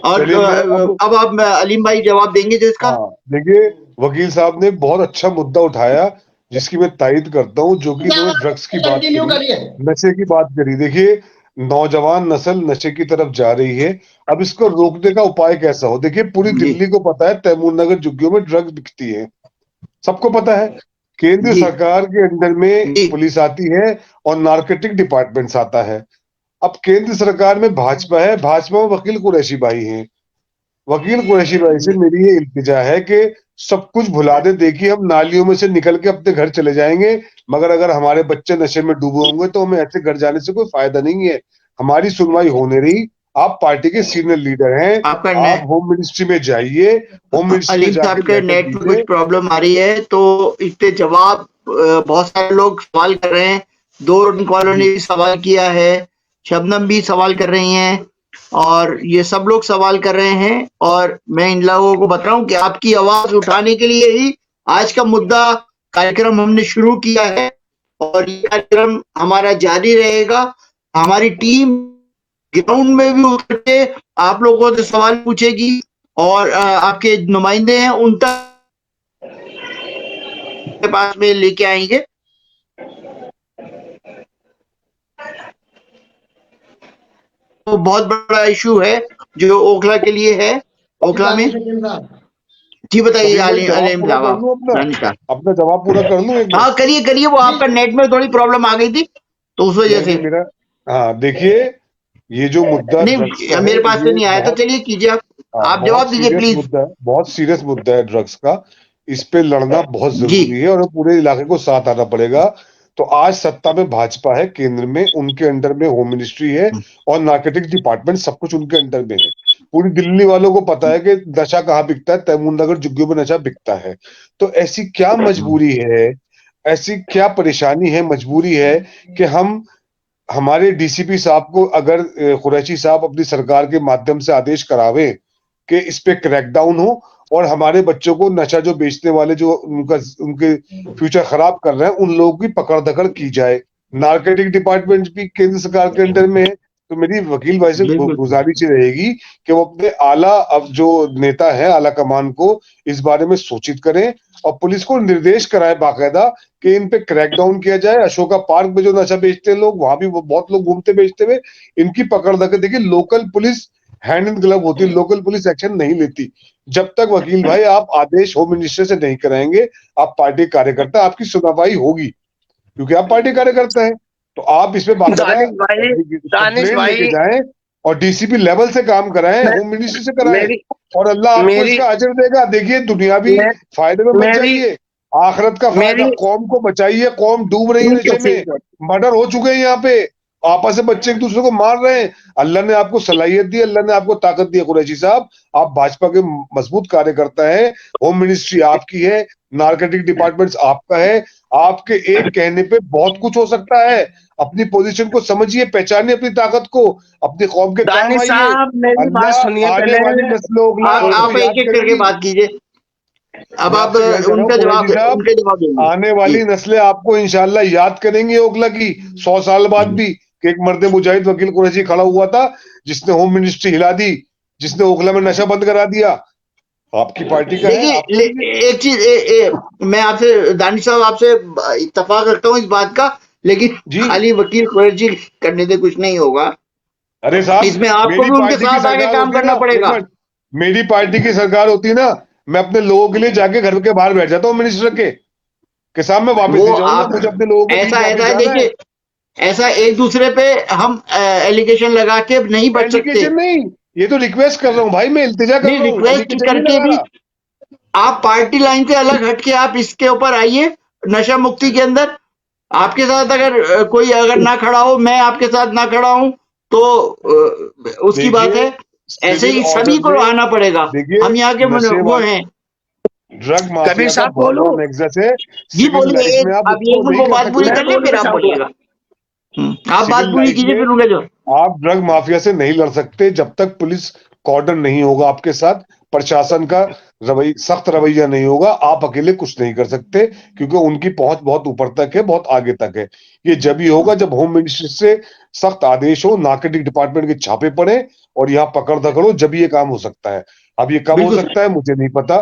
B: और
A: चलिए मैं
B: अब आप अलीम भाई जवाब देंगे जिसका।
A: हाँ देखिए, वकील साहब ने बहुत अच्छा मुद्दा उठाया जिसकी मैं तायद करता हूँ, जो कि इन्होंने ड्रग्स की बात
C: कंटिन्यू
A: करी,
C: करिए।
A: नशे की बात करी। देखिए नौजवान नस्ल नशे की तरफ जा रही है, अब इसको रोकने का उपाय कैसा हो? देखिए पूरी
B: जी
A: दिल्ली को पता है तैमूर नगर झुग्गियों में ड्रग्स बिकती है, सबको पता है। केंद्र
B: जी
A: सरकार के अंडर में
B: जी
A: पुलिस आती है और नारकोटिक डिपार्टमेंट्स आता है। अब केंद्र सरकार में भाजपा है, भाजपा में वकील कुरैशी भाई हैं। वकील कुरैशी भाई से मेरी ये इल्तिजा है कि सब कुछ भुला दे, देखिए हम नालियों में से निकल के अपने घर चले जाएंगे, मगर अगर हमारे बच्चे नशे में डूबे होंगे तो हमें ऐसे घर जाने से कोई फायदा नहीं है। हमारी सुनवाई होने रही। आप पार्टी के सीनियर लीडर हैं,
B: आपका
A: आप होम मिनिस्ट्री में जाइए, होम मिनिस्ट्री में
B: अलीम साहब
A: जाके
B: के
A: लेटर
B: नेट में
A: दीजिए।
B: कुछ प्रॉब्लम आ रही है, तो इस पे जवाब बहुत सारे लोग सवाल कर रहे हैं। दो कॉलों ने भी सवाल किया है, शबनम भी सवाल कर रही हैं, और ये सब लोग सवाल कर रहे हैं। और मैं इन लोगों को बता रहा हूँ कि आपकी आवाज उठाने के लिए ही आज का मुद्दा कार्यक्रम हमने शुरू किया है, और ये कार्यक्रम हमारा जारी रहेगा। हमारी टीम ग्राउंड में भी उतर के आप लोगों से सवाल पूछेगी, और आपके नुमाइंदे हैं उन तक के पास में लेके आएंगे। तो बहुत बड़ा इशू है जो ओखला के लिए है, ओखला में। जी बताइए
A: कभी मैं जवाब
B: अलीम
A: पूरा कर
B: साहब,
A: लूं
B: रानी साहब।
A: अपना जवाब पूरा कर लूं एक बार?
B: हाँ करिए करिए, वो आपका नेट में थोड़ी प्रॉब्लम आ गई थी तो उस वजह से।
A: नहीं मेरा, हाँ देखिए, ये जो मुद्दा ड्रग्स
B: नहीं,
A: का है
B: मेरे पास से
A: ये
B: नहीं आया था।
A: बहुत,
B: चलिए कीजिए आप
A: बहुत
B: जवाब दीजिए
A: सीरियस
B: प्लीज।
A: मुद्दा है, बहुत सीरियस मुद्दा है ड्रग्स का। इस पे लड़ना बहुत
B: जी
A: जरूरी है और पूरे इलाके को साथ आना पड़ेगा। तो आज सत्ता में भाजपा है, केंद्र में उनके अंडर में होम मिनिस्ट्री है और नार्कोटिक डिपार्टमेंट, सब कुछ उनके अंडर में है। पूरी दिल्ली वालों को पता है कि नशा कहाँ बिकता है, तैमूर नगर झुग्गियों में नशा बिकता है। तो ऐसी क्या मजबूरी है, ऐसी क्या परेशानी है, मजबूरी है कि हम हमारे डीसीपी साहब को अगर कुरैशी साहब अपनी सरकार के माध्यम से आदेश करावे कि इस पे क्रैकडाउन हो और हमारे बच्चों को नशा जो बेचने वाले जो उनके फ्यूचर खराब कर रहे हैं उन लोगों की पकड़ दकड़ की जाए। नार्कोटिक डिपार्टमेंट भी केंद्र सरकार के अंडर में है। तो मेरी वकील भाई से
B: बिल्कुल।
A: गुजारिश ही रहेगी कि वो अपने आला, अब जो नेता है आला कमान को इस बारे में सूचित करें और पुलिस को निर्देश कराए बाकायदा कि इन पे क्रैकडाउन किया जाए। अशोका पार्क में जो नशा बेचते हैं लोग, वहां भी वो बहुत लोग घूमते बेचते हुए, इनकी पकड़ दकड़। देखिए local police hand in glove होती है, लोकल पुलिस एक्शन नहीं लेती। जब तक वकील भाई आप आदेश होम मिनिस्टर से नहीं कराएंगे, आप पार्टी कार्यकर्ता, आपकी सुनवाई होगी क्योंकि आप पार्टी कार्यकर्ता हैं। तो आप इसमें बाकायदा
D: दानिश
A: कंप्लेन लेके
D: भाई,
A: जाएं और डीसीपी लेवल से काम कराएं,
D: मैं
A: होम मिनिस्ट्री से कराएं,
D: मेरी
A: और अल्लाह आपको
D: मेरी
A: इसका अजर देगा। देखिए दुनियावी
D: मैं,
A: फायदे में मत
D: मेरी
A: जाइए, आखिरत का फायदा,
D: मेरी
A: कौम को बचाइए। कौम डूब रही है नशे में, मर्डर हो चुके हैं यहाँ पे, आपस में बच्चे एक दूसरे को मार रहे हैं। अल्लाह ने आपको सलाहियत दी, अल्लाह ने आपको ताकत दी है। कुरैशी साहब, आप भाजपा के मजबूत कार्यकर्ता हैं, होम मिनिस्ट्री आपकी है, नार्कोटिक डिपार्टमेंट्स आपका है, आपके एक कहने पे बहुत कुछ हो सकता है। अपनी पोजीशन को समझिए, पहचानिए अपनी ताकत को, अपनी कौम के काम
D: दानिश
A: आइए।
D: साहब मेरी बात
A: अल्लाह
D: सुनिए
A: आने
D: पहले।
A: वाली नस्लों
B: आप एक एक करके बात कीजिए। अब
A: मैं
B: आप
A: आपसे कहना चाह रहा हूँ
B: उनका जवाब
A: कुरैशी साहब,
B: उनके जवाब देंगे
A: आने वाली
B: जी।
A: नस्लें आपको इंशाल्लाह याद करेंगी ओखला की 100 साल बाद भी, कि एक मर्द मुजाहिद वकील कुरैशी खड़ा हुआ था जिसने होम मिनिस्ट्री हिला दी, जिसने ओखला में नशा बंद करा दिया। आपकी पार्टी का है, आप करेंगे।
B: एक चीज मैं आपसे दानिश साहब आपसे इत्तेफाक रखता हूँ इस बात का, लेकिन
A: जी
B: खाली वकील कुरैशी करने से कुछ नहीं होगा।
A: अरे साहब,
B: इसमें आपको
A: मेरी
B: भी उनके
A: पार्टी की
B: साथ आगे
A: सरकार
B: काम
A: होती
B: करना
A: ना, एक
B: पड़ेगा।
A: मिनट, मेरी पार्टी की सरकार होती ना, मैं अपने लोगों के लिए जाके घर के बाहर बैठ जाता हूँ मिनिस्टर के साथ, मैं वापस
B: वो
A: नहीं जाऊंगा,
B: आप
A: मुझे अपने लोगों के बीच
B: ऐसा
A: वापस
B: ऐसा है,
A: जाना है।
B: देखिए ऐसा एक दूसरे पे हम एलिगेशन लगा के नहीं बच सकते।
A: एलिगेशन नहीं, ये तो रिक्वेस्ट कर रहा हूँ भाई, मैं इल्तिजा कर
B: नहीं,
A: रहा हूँ,
B: रिक्वेस्ट
A: एलिगेशन नहीं
B: करके
A: लगा
B: भी
A: रहा।
B: आप पार्टी लाइन से अलग हटके आप इसके ऊपर आइए। नशा मुक्ति के अंदर आपके साथ अगर कोई अगर ना खड़ा हो, मैं आपके साथ ना खड़ा हूं, तो उसकी बात
A: देखिए,
B: है। ऐसे
A: सिविल
B: ही सभी
A: ऑर्डर
B: को
A: में,
B: आना पड़ेगा।
A: देखिए,
B: हम यहाँ के
A: नशे
B: वो
A: वाले
B: हैं।
A: ड्रग
D: कबीर
A: माफिया का
D: साहब
A: बहुत
D: बोलूं?
A: बड़ा नेक्सस है।
B: जी
A: सिविल
B: बोलिए,
A: लाइफ
B: एक
A: में आप
B: अब
A: उसको
B: एक
A: नहीं
B: मिनट
A: कर
B: बात पूरी
A: सकते।
B: कर ले,
D: मैं
B: फिर
D: बोलना
B: आप
D: चाहूंगा।
B: बोलिएगा। आप बात
A: सिविल
B: पूरी
A: लाइफ
B: कीजिए,
A: में
B: फिर रुके जो।
A: आप ड्रग माफिया से नहीं लड़ सकते जब तक पुलिस कॉर्डन नहीं होगा आपके साथ, प्रशासन का सख्त रवैया नहीं होगा, आप अकेले कुछ नहीं कर सकते, क्योंकि उनकी पहुंच बहुत ऊपर तक है, बहुत आगे तक है। ये जब ही होगा जब होम मिनिस्ट्री से सख्त आदेश हो, नारकोटिक डिपार्टमेंट के छापे पड़े और यहाँ पकड़ दकड़ हो, जब ये काम हो सकता है। अब ये कब हो
B: बिल्कुल।
A: सकता है मुझे नहीं पता।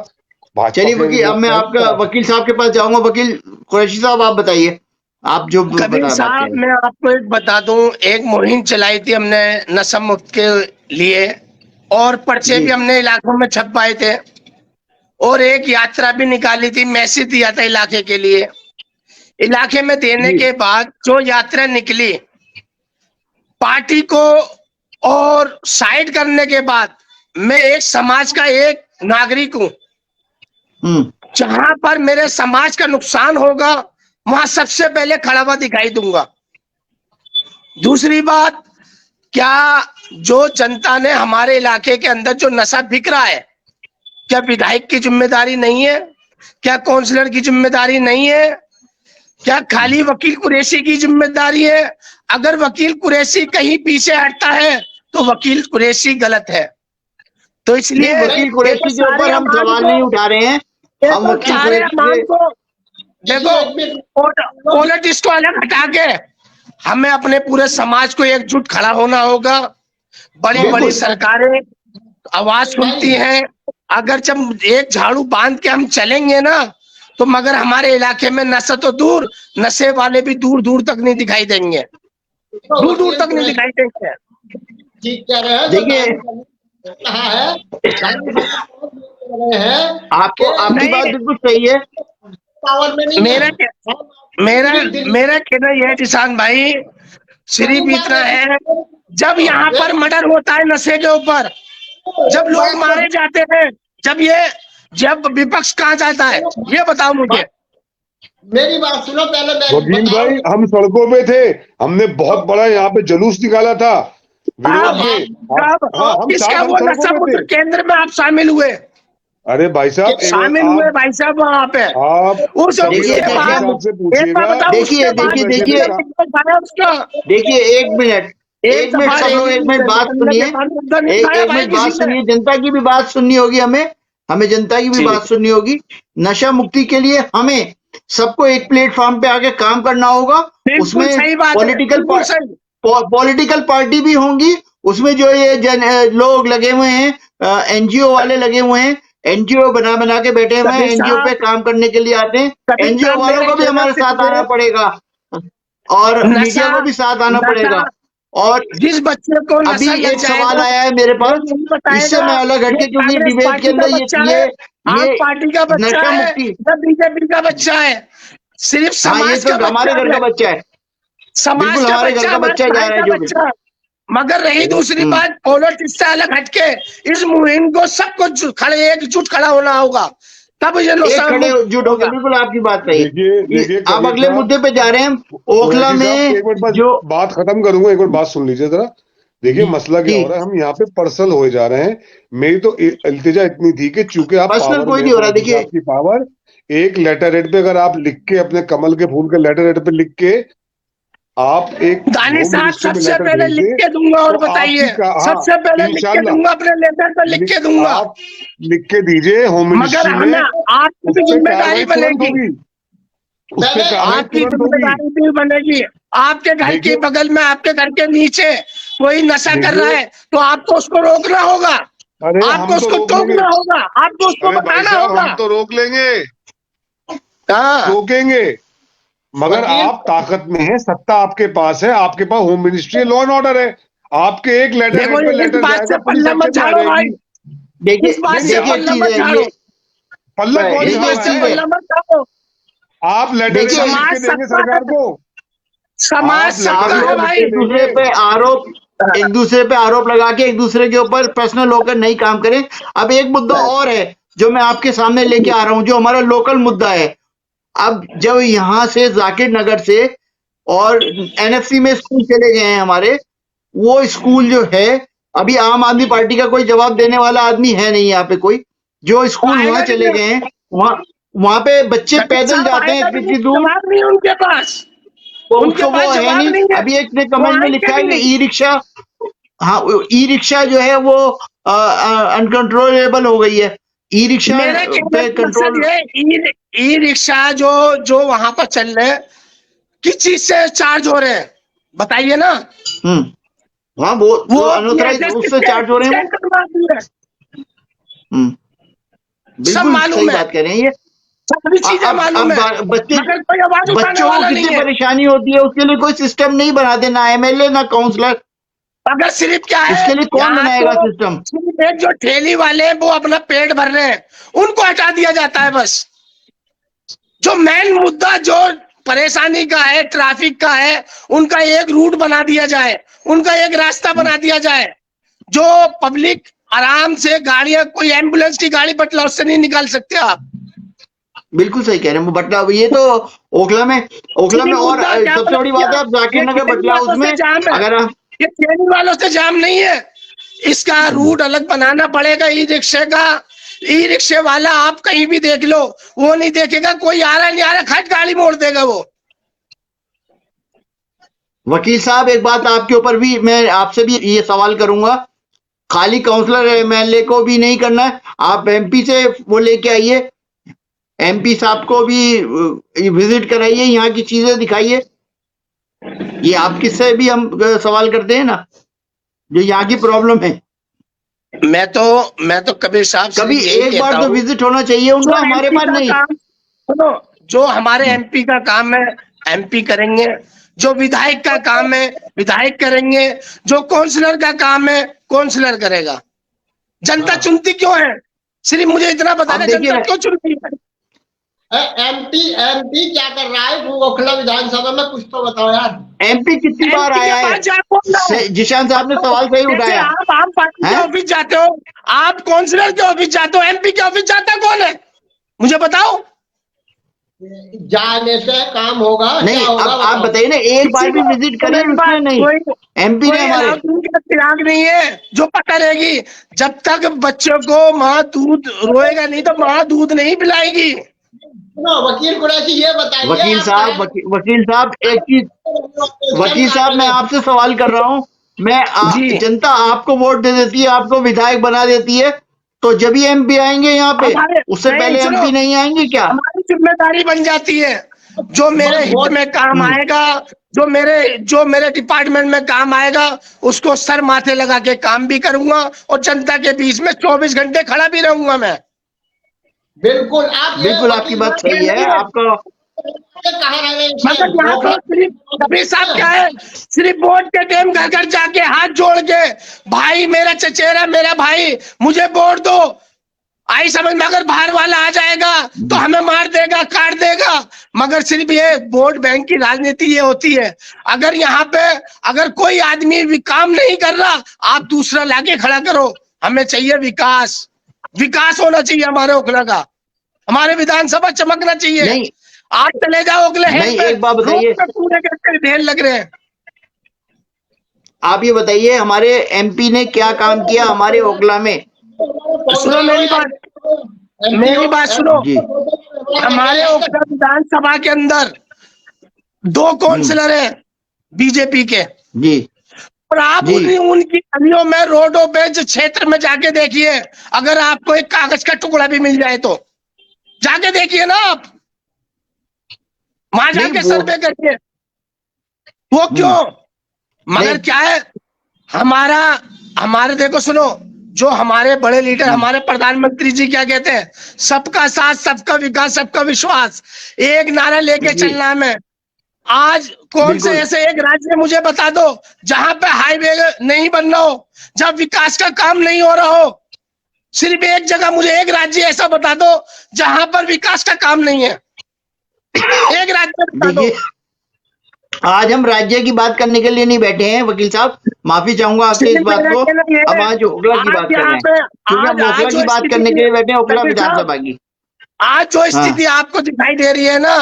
A: भाजपा
B: चलिए
A: के
B: वकील, अब
A: लोग
B: मैं
A: चाहें तो
B: आपका
A: करा
B: वकील
A: सकते हैं।
B: साहब के पास जाऊंगा। वकील कुरैशी साहब, आप बताइए, आप जो
D: कबीर
B: बता बात कह
D: साहब
B: रहे हैं।
D: मैं आपको एक बता दूं, एक मुहिम चलाई थी हमने नशा मुक्त के लिए, और पर्चे
B: जी
D: भी हमने इलाकों में छपवाए थे, और एक यात्रा भी निकाली थी, मैसेज दिया था इलाके के लिए। इलाके में देने
B: जी
D: के बाद जो यात्रा निकली, पार्टी को और साइड करने के बाद, मैं एक समाज का एक नागरिक हूं।
B: हम्म
D: जहां पर मेरे समाज का नुकसान होगा वहां सबसे पहले खड़ा हुआ दिखाई दूंगा। दूसरी बात, क्या जो जनता ने हमारे इलाके के अंदर जो नशा बिक रहा है, क्या विधायक की जिम्मेदारी नहीं है? क्या काउंसलर की जिम्मेदारी नहीं है? क्या खाली वकील कुरैशी की जिम्मेदारी है? अगर वकील कुरैशी कहीं पीछे हटता है तो वकील कुरैशी गलत है। तो
B: नहीं,
D: इसलिए
B: वकील
D: ये तो
B: कुरैशी के
D: सारे
B: ऊपर हम
D: अमान
B: सवाल
D: को,
B: नहीं उठा रहे हैं।
D: ये
B: हम
D: तो
B: वकील
D: सारे
B: कुरैशी
D: अमान
B: से
D: को
C: देखिए
D: देखो,
C: एक मिनट,
D: पॉलिटिक्स को अलग हटा के हमें अपने पूरे समाज को एकजुट खड़ा होना होगा। बड़ी बड़ी
B: बिल्कुल
D: सरकारें आवाज सुनती हैं, अगर जब एक झाड़ू बांध के हम चलेंगे ना, तो मगर हमारे इलाके में नशा तो दूर, नशे वाले भी दूर दूर तक नहीं दिखाई देंगे,
C: तो
D: दूर दूर
C: वकील
D: तक नहीं
C: कुरैशी
D: दिखाई देंगे।
C: ठीक कह रहे हैं। जो
B: देखिए,
C: कहा है, दानिश साहब बहुत कह रहे हैं
B: आपको
C: कि
B: आपकी बात
D: नहीं,
B: बिल्कुल सही है।
C: पावर में नहीं है।
D: मेरा
C: हम
D: मेरा
C: पूरी दिल्ली
D: मेरा कहना यह है किसान भाई, सिर्फ
C: बात
D: इतना है, जब यहाँ पर मर्डर होता है नशे के ऊपर, जब लोग
C: बात
D: मारे जाते हैं, जब विपक्ष कहाँ जाता है, ये बताओ मुझे।
C: मेरी बात सुनो, पहले मैं
A: वकील
C: बता
A: भाई,
C: रहा
A: हम सड़कों पे थे, हमने बहुत बड़ा यहाँ पे जुलूस निकाला था विरोध
D: अब
A: में। हाँ, हम
D: किसका
A: साथ, हम
D: वो
A: सड़कों
D: नशा
A: पे
D: मुक्त
A: थे।
D: केंद्र में आप शामिल हुए?
A: अरे भाई साहब, एक बार
D: शामिल हुए भाई साहब वहां पे।
A: आप
D: उस
A: कबीर
B: देखिए
D: उसके
A: अहमद
B: देखिए
A: जी
D: बाद
A: साहब से
D: एक बार
A: पूछिएगा
D: बताओ,
B: देखिए
D: उसके बाद
B: देखिए
A: मैं जब
B: देखिए
A: ये
D: खाया उसका
B: देखिए, एक मिनट सब लोग, एक मिनट बात सुनिए। एक मिनट बात
D: किसी ने।
B: सुनिए, जनता की भी बात सुननी होगी हमें। हमें जनता की भी
D: जी,
B: बात सुननी होगी। नशा मुक्ति के लिए हमें सबको एक प्लेटफॉर्म पे आके काम करना होगा।
D: बिल्कुल
B: उसमें
D: सही बात है, बिल्कुल सही।
B: पॉलिटिकल पार्टी भी होंगी। उसमें जो ये लोग लगे हुए हैं, एनजीओ वाले लगे हुए हैं, एनजीओ बना बना के बैठे हुए हैं,
D: कबीर
B: एनजीओ पे
D: साहब,
B: काम करने के लिए आते हैं।
D: कबीर
B: एनजीओ
D: साहब
B: वालों
D: मेरा
B: को भी
D: कहना
B: हमारे
D: सिर्फ
B: साथ आना
D: ये,
B: पड़ेगा और मीडिया
D: नशा
B: को भी साथ आना
D: नशा
B: पड़ेगा। और
D: जिस बच्चे को
B: अभी
D: नशा लग
B: एक सवाल
D: जाएगा
B: आया है मेरे
D: वो
B: पास,
D: नहीं
B: इससे
D: बताएगा
B: मैं अलग
D: ये
B: हटके, क्योंकि
D: कांग्रेस
B: डिबेट के
D: पार्टी का
B: अंदर
D: बच्चा है, आप
B: ये
D: पार्टी का बच्चा
B: नशा
D: है,
B: मुक्ति।
D: या बीजेपी का बच्चा है, सिर्फ
B: हाँ, ये
D: समाज
B: तो
D: का
B: हमारे
D: बच्चा
B: घर
D: है,
B: का बच्चा है।
D: समाज
B: बिल्कुल
D: का
B: हमारे घर
D: बच्चा,
B: का
D: हमारे
B: बच्चा जा
D: भाई
B: रहा है
D: का
B: जो भी।
D: बच्चा। मगर रही दूसरी
B: हम्म।
D: बात, पॉलिटिक्स से अलग हटके इस मुहिम को सबको एकजुट खड़ा होना होगा, तब ये
B: एक
D: नशा
B: खड़े
D: मुक्त
B: जुट होके,
D: होगा।
B: बिल्कुल आपकी बात सही
A: देखिए
B: है।
A: देखिए
B: अब
A: कबीर
B: अगले
A: साहब,
B: मुद्दे पे जा रहे हैं हम। ओखला
A: कुरैशी साहब,
B: में
A: एक मिनट बस
B: जो
A: बात खत्म करूंगा, एक मिनट बात सुन लीजिए जरा। देखिए
B: जी
A: मसला क्या
B: जी,
A: हो रहा है, हम यहाँ पे पर्सनल होए जा रहे हैं। मेरी तो इल्तिजा इतनी थी कि चूंकि आप
B: पर्सनल
A: पावर
B: कोई
A: में
B: नहीं
A: हैं,
B: हो रहा।
A: मोदी
B: देखिए
A: साहब की पावर, एक लेटर हेड पे अगर आप लिख के अपने कमल के फूल के लेटर हेड पे लिख के आप एक
D: दानी
A: होम
D: साहब
A: मिनिस्ट्री में
D: सबसे
A: लेटर
D: पहले
A: भेज
D: लिख
A: दें
D: के दूंगा और
A: तो
D: बताइए,
A: आपकी हाँ
D: सबसे पहले लिख के
A: इंशाल्लाह
D: दूंगा, अपने लेटर पर लिख के दूंगा।
A: आप लिख के दीजिए होम
D: मगर
A: मिनिस्ट्री
D: हमें
A: में,
D: आपकी
A: उस
D: भी
A: पे
D: जिम्मेदारी
A: कार्रवाई तुरंत
D: बनेगी,
A: होगी, उस पे
C: पहले
A: कार्रवाई
D: आपकी
A: तुरंत होगी।
D: जिम्मेदारी भी बनेगी। आपके घर के
A: देखिए
D: बगल में, आपके घर के नीचे कोई नशा कर रहा
A: देखिए
D: है तो आपको उसको रोकना होगा,
A: अरे
D: आपको
A: हम तो
D: उसको
A: रोक लेंगे,
D: टोकना होगा, आपको उसको
A: अरे भाई
D: बताना
A: साहब
D: होगा।
A: हम तो रोक लेंगे,
D: हाँ,
A: रोकेंगे, मगर
C: वकील
A: आप ताकत में है, सत्ता आपके पास है, आपके पास होम मिनिस्ट्री है, लॉ एंड ऑर्डर है, आपके एक लेटर
D: देखो
A: हेड पे
D: इस
A: लेटर
D: बात
A: जाएगा,
D: से
A: पुलिस
D: पल्ला मत
A: एक्शन में आ
D: झाड़ो भाई,
A: जाएगी।
B: देखिए
D: इस बात
A: नहीं
D: से
A: नहीं
B: देखिए एक
A: आप
D: पल्ला
B: चीज
D: मत
B: है
D: झाड़ो,
B: ये,
A: पल्ला कौन
D: इस
A: झाड़
D: बात
A: रहा
D: से
B: चीज
A: है?
B: है,
D: पल्ला मत झाड़ो।
A: आप लेटर हेड
B: देखिए
A: पे लिख के
D: समाज
A: देंगे
D: सबका
A: सरकार
D: है,
A: को,
D: समाज
A: आप लेटर
D: सबका
B: आप
A: हेड
D: है
A: पे
B: लोग
A: लिख
D: भाई।
A: के
B: एक दूसरे
A: देंगे।
B: पे आरोप, एक दूसरे पे आरोप लगा के एक दूसरे के ऊपर पर्सनल होकर नहीं काम करें। अब एक मुद्दा और है जो मैं आपके सामने लेके आ रहा हूं, जो हमारा लोकल मुद्दा है। अब जब यहाँ से जाकिर नगर से और एनएफसी में स्कूल चले गए हैं हमारे, वो स्कूल जो है, अभी आम आदमी पार्टी का कोई जवाब देने वाला आदमी है नहीं यहाँ पे कोई। जो स्कूल
D: आएगा
B: वहां
D: नहीं
B: चले
D: है,
B: गए हैं, वहां वहां पे बच्चे
D: कबीर
B: पैदल
D: साहब
B: जाते हैं
D: आएगा भी
B: इतनी
D: नहीं,
B: इतनी दूर,
D: जवाब नहीं है उनके पास,
B: तो
D: उनके
B: उसको वो
D: पास
B: है
D: जवाब
B: नहीं।
D: नहीं है,
B: अभी एक ने
D: वो
B: कमेंट में
D: आएंगे
B: लिखा
D: भी
B: है कि
D: नहीं।
B: ई रिक्शा, हाँ ई रिक्शा जो है वो अनकंट्रोलेबल हो गई है। ई रिक्शा
D: मेरे कहने
B: पे
D: का मकसद
B: कंट्रोल,
D: ये, ई रिक्शा जो जो वहां पर चल रहे हैं, किस चीज से चार्ज हो रहे हैं बताइए ना।
B: हाँ वो
D: वो
B: तो अनऑथराइज
D: एड्रेस
B: उससे
D: किसके
B: चार्ज हो रहे हैं
D: किसके
B: वो।
D: करवाती है, सब
B: बिल्कुल
D: मालूम
B: सही
D: है,
B: बात कह रहे हैं ये।
D: सारी चीजें मालूम
B: अब
D: है,
B: बच्चे,
D: मगर कोई आवाज उठाने
B: बच्चों को
D: वाला
B: कितनी
D: नहीं है।
B: परेशानी होती है, उसके लिए कोई सिस्टम नहीं बनाते, ना एमएलए ना काउंसलर,
D: अगर सिर्फ क्या है,
B: उसके लिए कौन
D: यहाँ
B: बनाएगा
D: तो
B: सिस्टम?
D: सिर्फ एक जो ठेली वाले हैं वो अपना पेट भर रहे हैं, उनको हटा दिया जाता है बस। जो मेन मुद्दा जो परेशानी का है, ट्रैफिक का है, उनका एक रूट बना दिया जाए, उनका एक रास्ता बना दिया जाए, जो पब्लिक आराम से गाड़ियां, कोई एम्बुलेंस की गाड़ी बटला उससे नहीं निकाल सकते आप।
B: बिल्कुल सही कह रहे हैं, बटला ये तो ओखला में, ओखला में।
D: सिर्फ
B: और
D: मुद्दा क्या
B: सबसे
D: बना
B: बड़ी
D: दिया,
B: बात है, आप जाकिर
D: ये
B: नगर
D: ट्रेन
B: बटला
D: वालों से
B: उसमें
D: जाम है,
B: अगर आप,
D: ये ट्रेन वालों से जाम नहीं है, इसका रूट अलग बनाना पड़ेगा। ई रिक्शे का, ई रिक्शे वाला आप कहीं भी देख लो, वो नहीं देखेगा कोई आ रहा नहीं आ रहा, खट गाड़ी मोड़ देगा वो।
B: वकील साहब एक बात आपके ऊपर भी मैं आपसे भी ये सवाल करूंगा, खाली काउंसलर एमएलए को भी नहीं करना है, आप एमपी से वो लेके आइए, एमपी साहब को भी विजिट कराइए, यहाँ की चीजें दिखाइए। ये आप किससे भी हम सवाल करते हैं ना, जो यहाँ की प्रॉब्लम है।
D: मैं तो कबीर साहब से
B: कभी
D: यही
B: एक
D: कहता
B: बार तो
D: हूँ,
B: विजिट होना चाहिए
D: जो
B: उनका, हमारे
D: एमपी
B: पास
D: का
B: नहीं।
D: काम, सुनो, जो हमारे एमपी का काम है एमपी करेंगे, जो विधायक का काम है विधायक करेंगे, जो काउंसलर का काम है काउंसलर करेगा। जनता चुनती क्यों है, सिर्फ मुझे इतना बता
B: अब
D: दे,
B: देखिए
D: जनता क्यों चुनती है?
C: एमपी एमपी क्या कर रहा है वो ओखला विधानसभा में, कुछ तो बताओ यार।
B: एमपी कितनी बार
D: एमपी के
B: आया
D: पास
B: है?
D: जा कौन रहा है?
B: जिशान साहब ने सवाल सही
D: जैसे
B: उठाया
D: आप आम पार्टी के
B: है।
D: ऑफिस जाते हो, आप काउंसलर के ऑफिस जाते हो, एमपी के ऑफिस जाता है कौन है, मुझे बताओ।
C: जाने से काम होगा,
B: नहीं,
C: क्या
B: अब
C: होगा
B: आप
C: बताओ।
B: बताइए ना, एक बार
D: किसी
B: भी
D: को
B: विजिट
D: तो
B: करिए
D: मेरी
B: उसने
D: बात,
B: नहीं,
D: कोई
B: एमपी ने
D: कोई
B: हमारे।
D: अलाउद्दीन का चिराग नहीं है जो पकड़ेगी, जब तक बच्चों को माँ दूध रोएगा नहीं तो माँ दूध नहीं पिलाएगी।
C: सुनो वकील कुरैशी, ये बताइए
B: वकील
C: आप
B: साहब, वकील साहब एक चीज, वकील साहब मैं आपसे सवाल कर रहा हूं,
D: जी,
B: जनता आपको वोट दे देती है, आपको विधायक बना देती है, तो जब ही एमपी आएंगे यहाँ पे,
D: हमारे
B: उससे
D: नहीं
B: पहले
D: सुनो,
B: एमपी नहीं आएंगे क्या?
D: हमारी जिम्मेदारी बन जाती है, जो मेरे हित
C: वोट
D: में काम
B: हम्म,
D: आएगा, जो मेरे डिपार्टमेंट में काम आएगा, उसको सर माथे लगा के काम भी करूंगा और जनता के बीच में 24 घंटे खड़ा भी रहूंगा मैं।
C: बिल्कुल। आप ये
B: बिल्कुल आपकी
C: वकील
B: बात
C: साहब
D: ये
B: सही है
D: नहीं है,
B: आपका।
C: कहाँ रह रहे हैं इस
D: मगर
C: टाइम
D: यहाँ तो
C: ओखला?
D: सिर्फ कबीर साहब क्या है, सिर्फ वोट के टाइम घर घर जाके हाथ जोड़ के, भाई मेरा चचेरा, मेरा भाई मुझे वोट दो, आई समझ में, अगर बाहर वाला आ जाएगा तो हमें मार देगा, काट देगा। मगर सिर्फ ये वोट बैंक की राजनीति ये होती है। अगर यहाँ पे अगर कोई आदमी भी काम नहीं कर रहा, आप दूसरा लाके खड़ा करो। हमें चाहिए विकास, विकास होना चाहिए हमारे ओखला का, हमारे विधानसभा चमकना चाहिए।
B: नहीं
D: आप चले जाओ ओखला हेड
B: नहीं,
D: पे,
B: एक बात
D: रोड
B: बताइए,
D: पे कूड़े के ढेर लग रहे हैं।
B: आप ये बताइए हमारे एमपी ने क्या काम किया हमारे ओखला में?
D: सुनो मेरी बात, मेरी बात सुनो,
B: जी।
D: हमारे ओखला विधानसभा के अंदर 2 काउंसलर हैं, बीजेपी के,
B: जी
D: और आप
B: जी
D: उनकी गलियों में, रोडों पे, जो क्षेत्र में जाके देखिए, अगर आपको एक कागज का टुकड़ा भी मिल जाए तो जाके देखिए ना आप, वहां
B: नहीं
D: जाके
B: वो
D: सर्वे करिए। वो क्यों? मगर
B: नहीं
D: क्या है, हमारा हमारे देखो सुनो, जो हमारे बड़े लीडर, हमारे प्रधानमंत्री जी क्या कहते हैं, सबका साथ, सबका विकास, सबका विश्वास, एक नारा लेके
B: जी
D: चलना है हमें। आज कौन से
B: बिल्कुल
D: ऐसे एक राज्य मुझे बता दो जहां पे हाईवे नहीं बन रहा हो, जहां विकास का काम नहीं हो रहा हो। सिर्फ एक जगह मुझे एक राज्य ऐसा बता दो जहां पर विकास का काम नहीं है, एक राज्य बता दो।
B: देखिए, आज हम राज्य की बात करने के लिए नहीं बैठे हैं वकील साहब, माफी चाहूंगा आपसे इस
D: सिर्फ
B: बात
D: मेरा
B: को।
D: कहना ये
B: अब
D: है,
B: आज ओखला की बात
D: आज
B: कर रहे
D: यहाँ
B: हैं,
D: पे,
B: क्योंकि हम ओखला
D: आज
B: की
D: जो
B: बात करने के
D: स्थिति,
B: लिए बैठे हैं, ओखला
D: कबीर साहब,
B: विधानसभा की।
D: आज जो
B: हाँ
D: स्थिति आपको दिखाई दे रही है ना,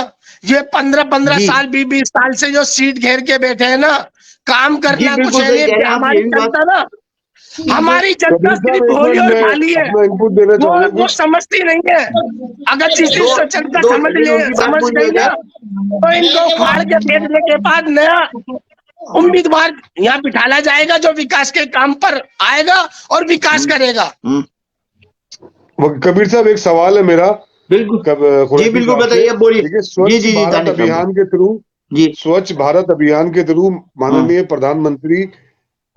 D: ये 15-15
B: जी
D: साल, 20-20 साल से जो सीट घेर के बैठे हैं ना, काम
B: जी
D: करना कुछ
B: बिल्कुल
D: है
B: सही
D: नहीं।
B: कह रहे हैं आप,
D: हमारी
B: ये भी बात।
D: जनता ना, हमारी जनता
A: कबीर साहब
D: सिर्फ
A: एक
D: भोली
A: मिनट
D: और
A: में
D: भाली है,
A: अपना इनपुट देना चाहूंगा
D: वो
A: कुछ।
D: समझती नहीं है। अगर जिस
B: दो
D: जनता
B: दो सेकंड उनकी बात
D: समझ
B: पूरी हो
D: गई ना,
B: जाए।
D: तो इनको उखाड़ के फेंकने के बाद नया उम्मीदवार यहाँ बिठाला जाएगा, जो विकास के काम पर आएगा और विकास करेगा।
A: कबीर साहब एक सवाल है मेरा,
B: बिल्कुल जी
A: कुरैशी
B: बिल्कुल
A: साहब से।
B: बताइए, बोलिए।
A: देखिए,
B: जी जी जी
A: भारत
B: दानिश साहब
A: अभियान के थ्रू
B: जी।
A: स्वच्छ भारत अभियान के थ्रू
B: हाँ
A: माननीय प्रधानमंत्री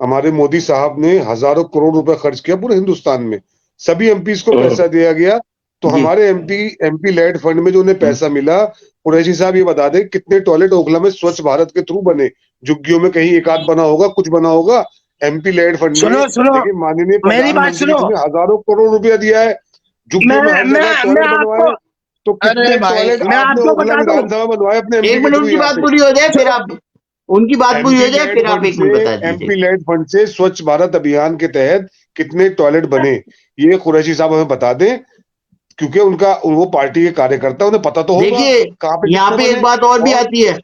A: हमारे मोदी साहब ने हजारों करोड़ रुपए खर्च किया पूरे हिंदुस्तान में, सभी एमपीज को पैसा दिया गया। तो
B: जी
A: हमारे एमपी लेड फंड में जो उन्हें पैसा मिला, कुरैशी साहब ये बता दें कितने टॉयलेट ओखला में स्वच्छ भारत के थ्रू बने? झुग्गियों में कहीं एक आध बना होगा, कुछ बना होगा एमपी लेड फंड में।
D: सुनो सुनो,
A: लेकिन माननीय
D: मेरी बात
A: प्रधानमंत्री
D: सुनो,
A: जी ने हजारों करोड़ रुपया दिया है, झुग्गियों में हर जगह
D: मैं
A: टॉयलेट
D: आपको,
A: बनवाए। तो
D: अरे
A: कितने
D: भाई
A: टॉयलेट
D: मैं
A: आपने
D: आपको
A: ओखला
D: बता दूं,
A: विधानसभा बनवाए अपने एमपी
B: एक
A: के
B: मिनट
A: थ्रू
B: उनकी
A: यहाँ
B: बात
A: पे?
B: पूरी हो जाए फिर आप, उनकी बात पूरी हो जाए फिर आप एक मिनट बता दीजिए।
A: एमपी लेड फंड से स्वच्छ भारत अभियान के तहत कितने टॉयलेट बने, ये कुरैशी साहब हमें बता दें, क्योंकि उनका वो पार्टी के कार्यकर्ता, उन्हें पता तो होगा
B: देखिए,
A: कहाँ पे
B: यहाँ
A: कितने
B: पे एक
A: बने।
B: बात और भी
A: और
B: आती है।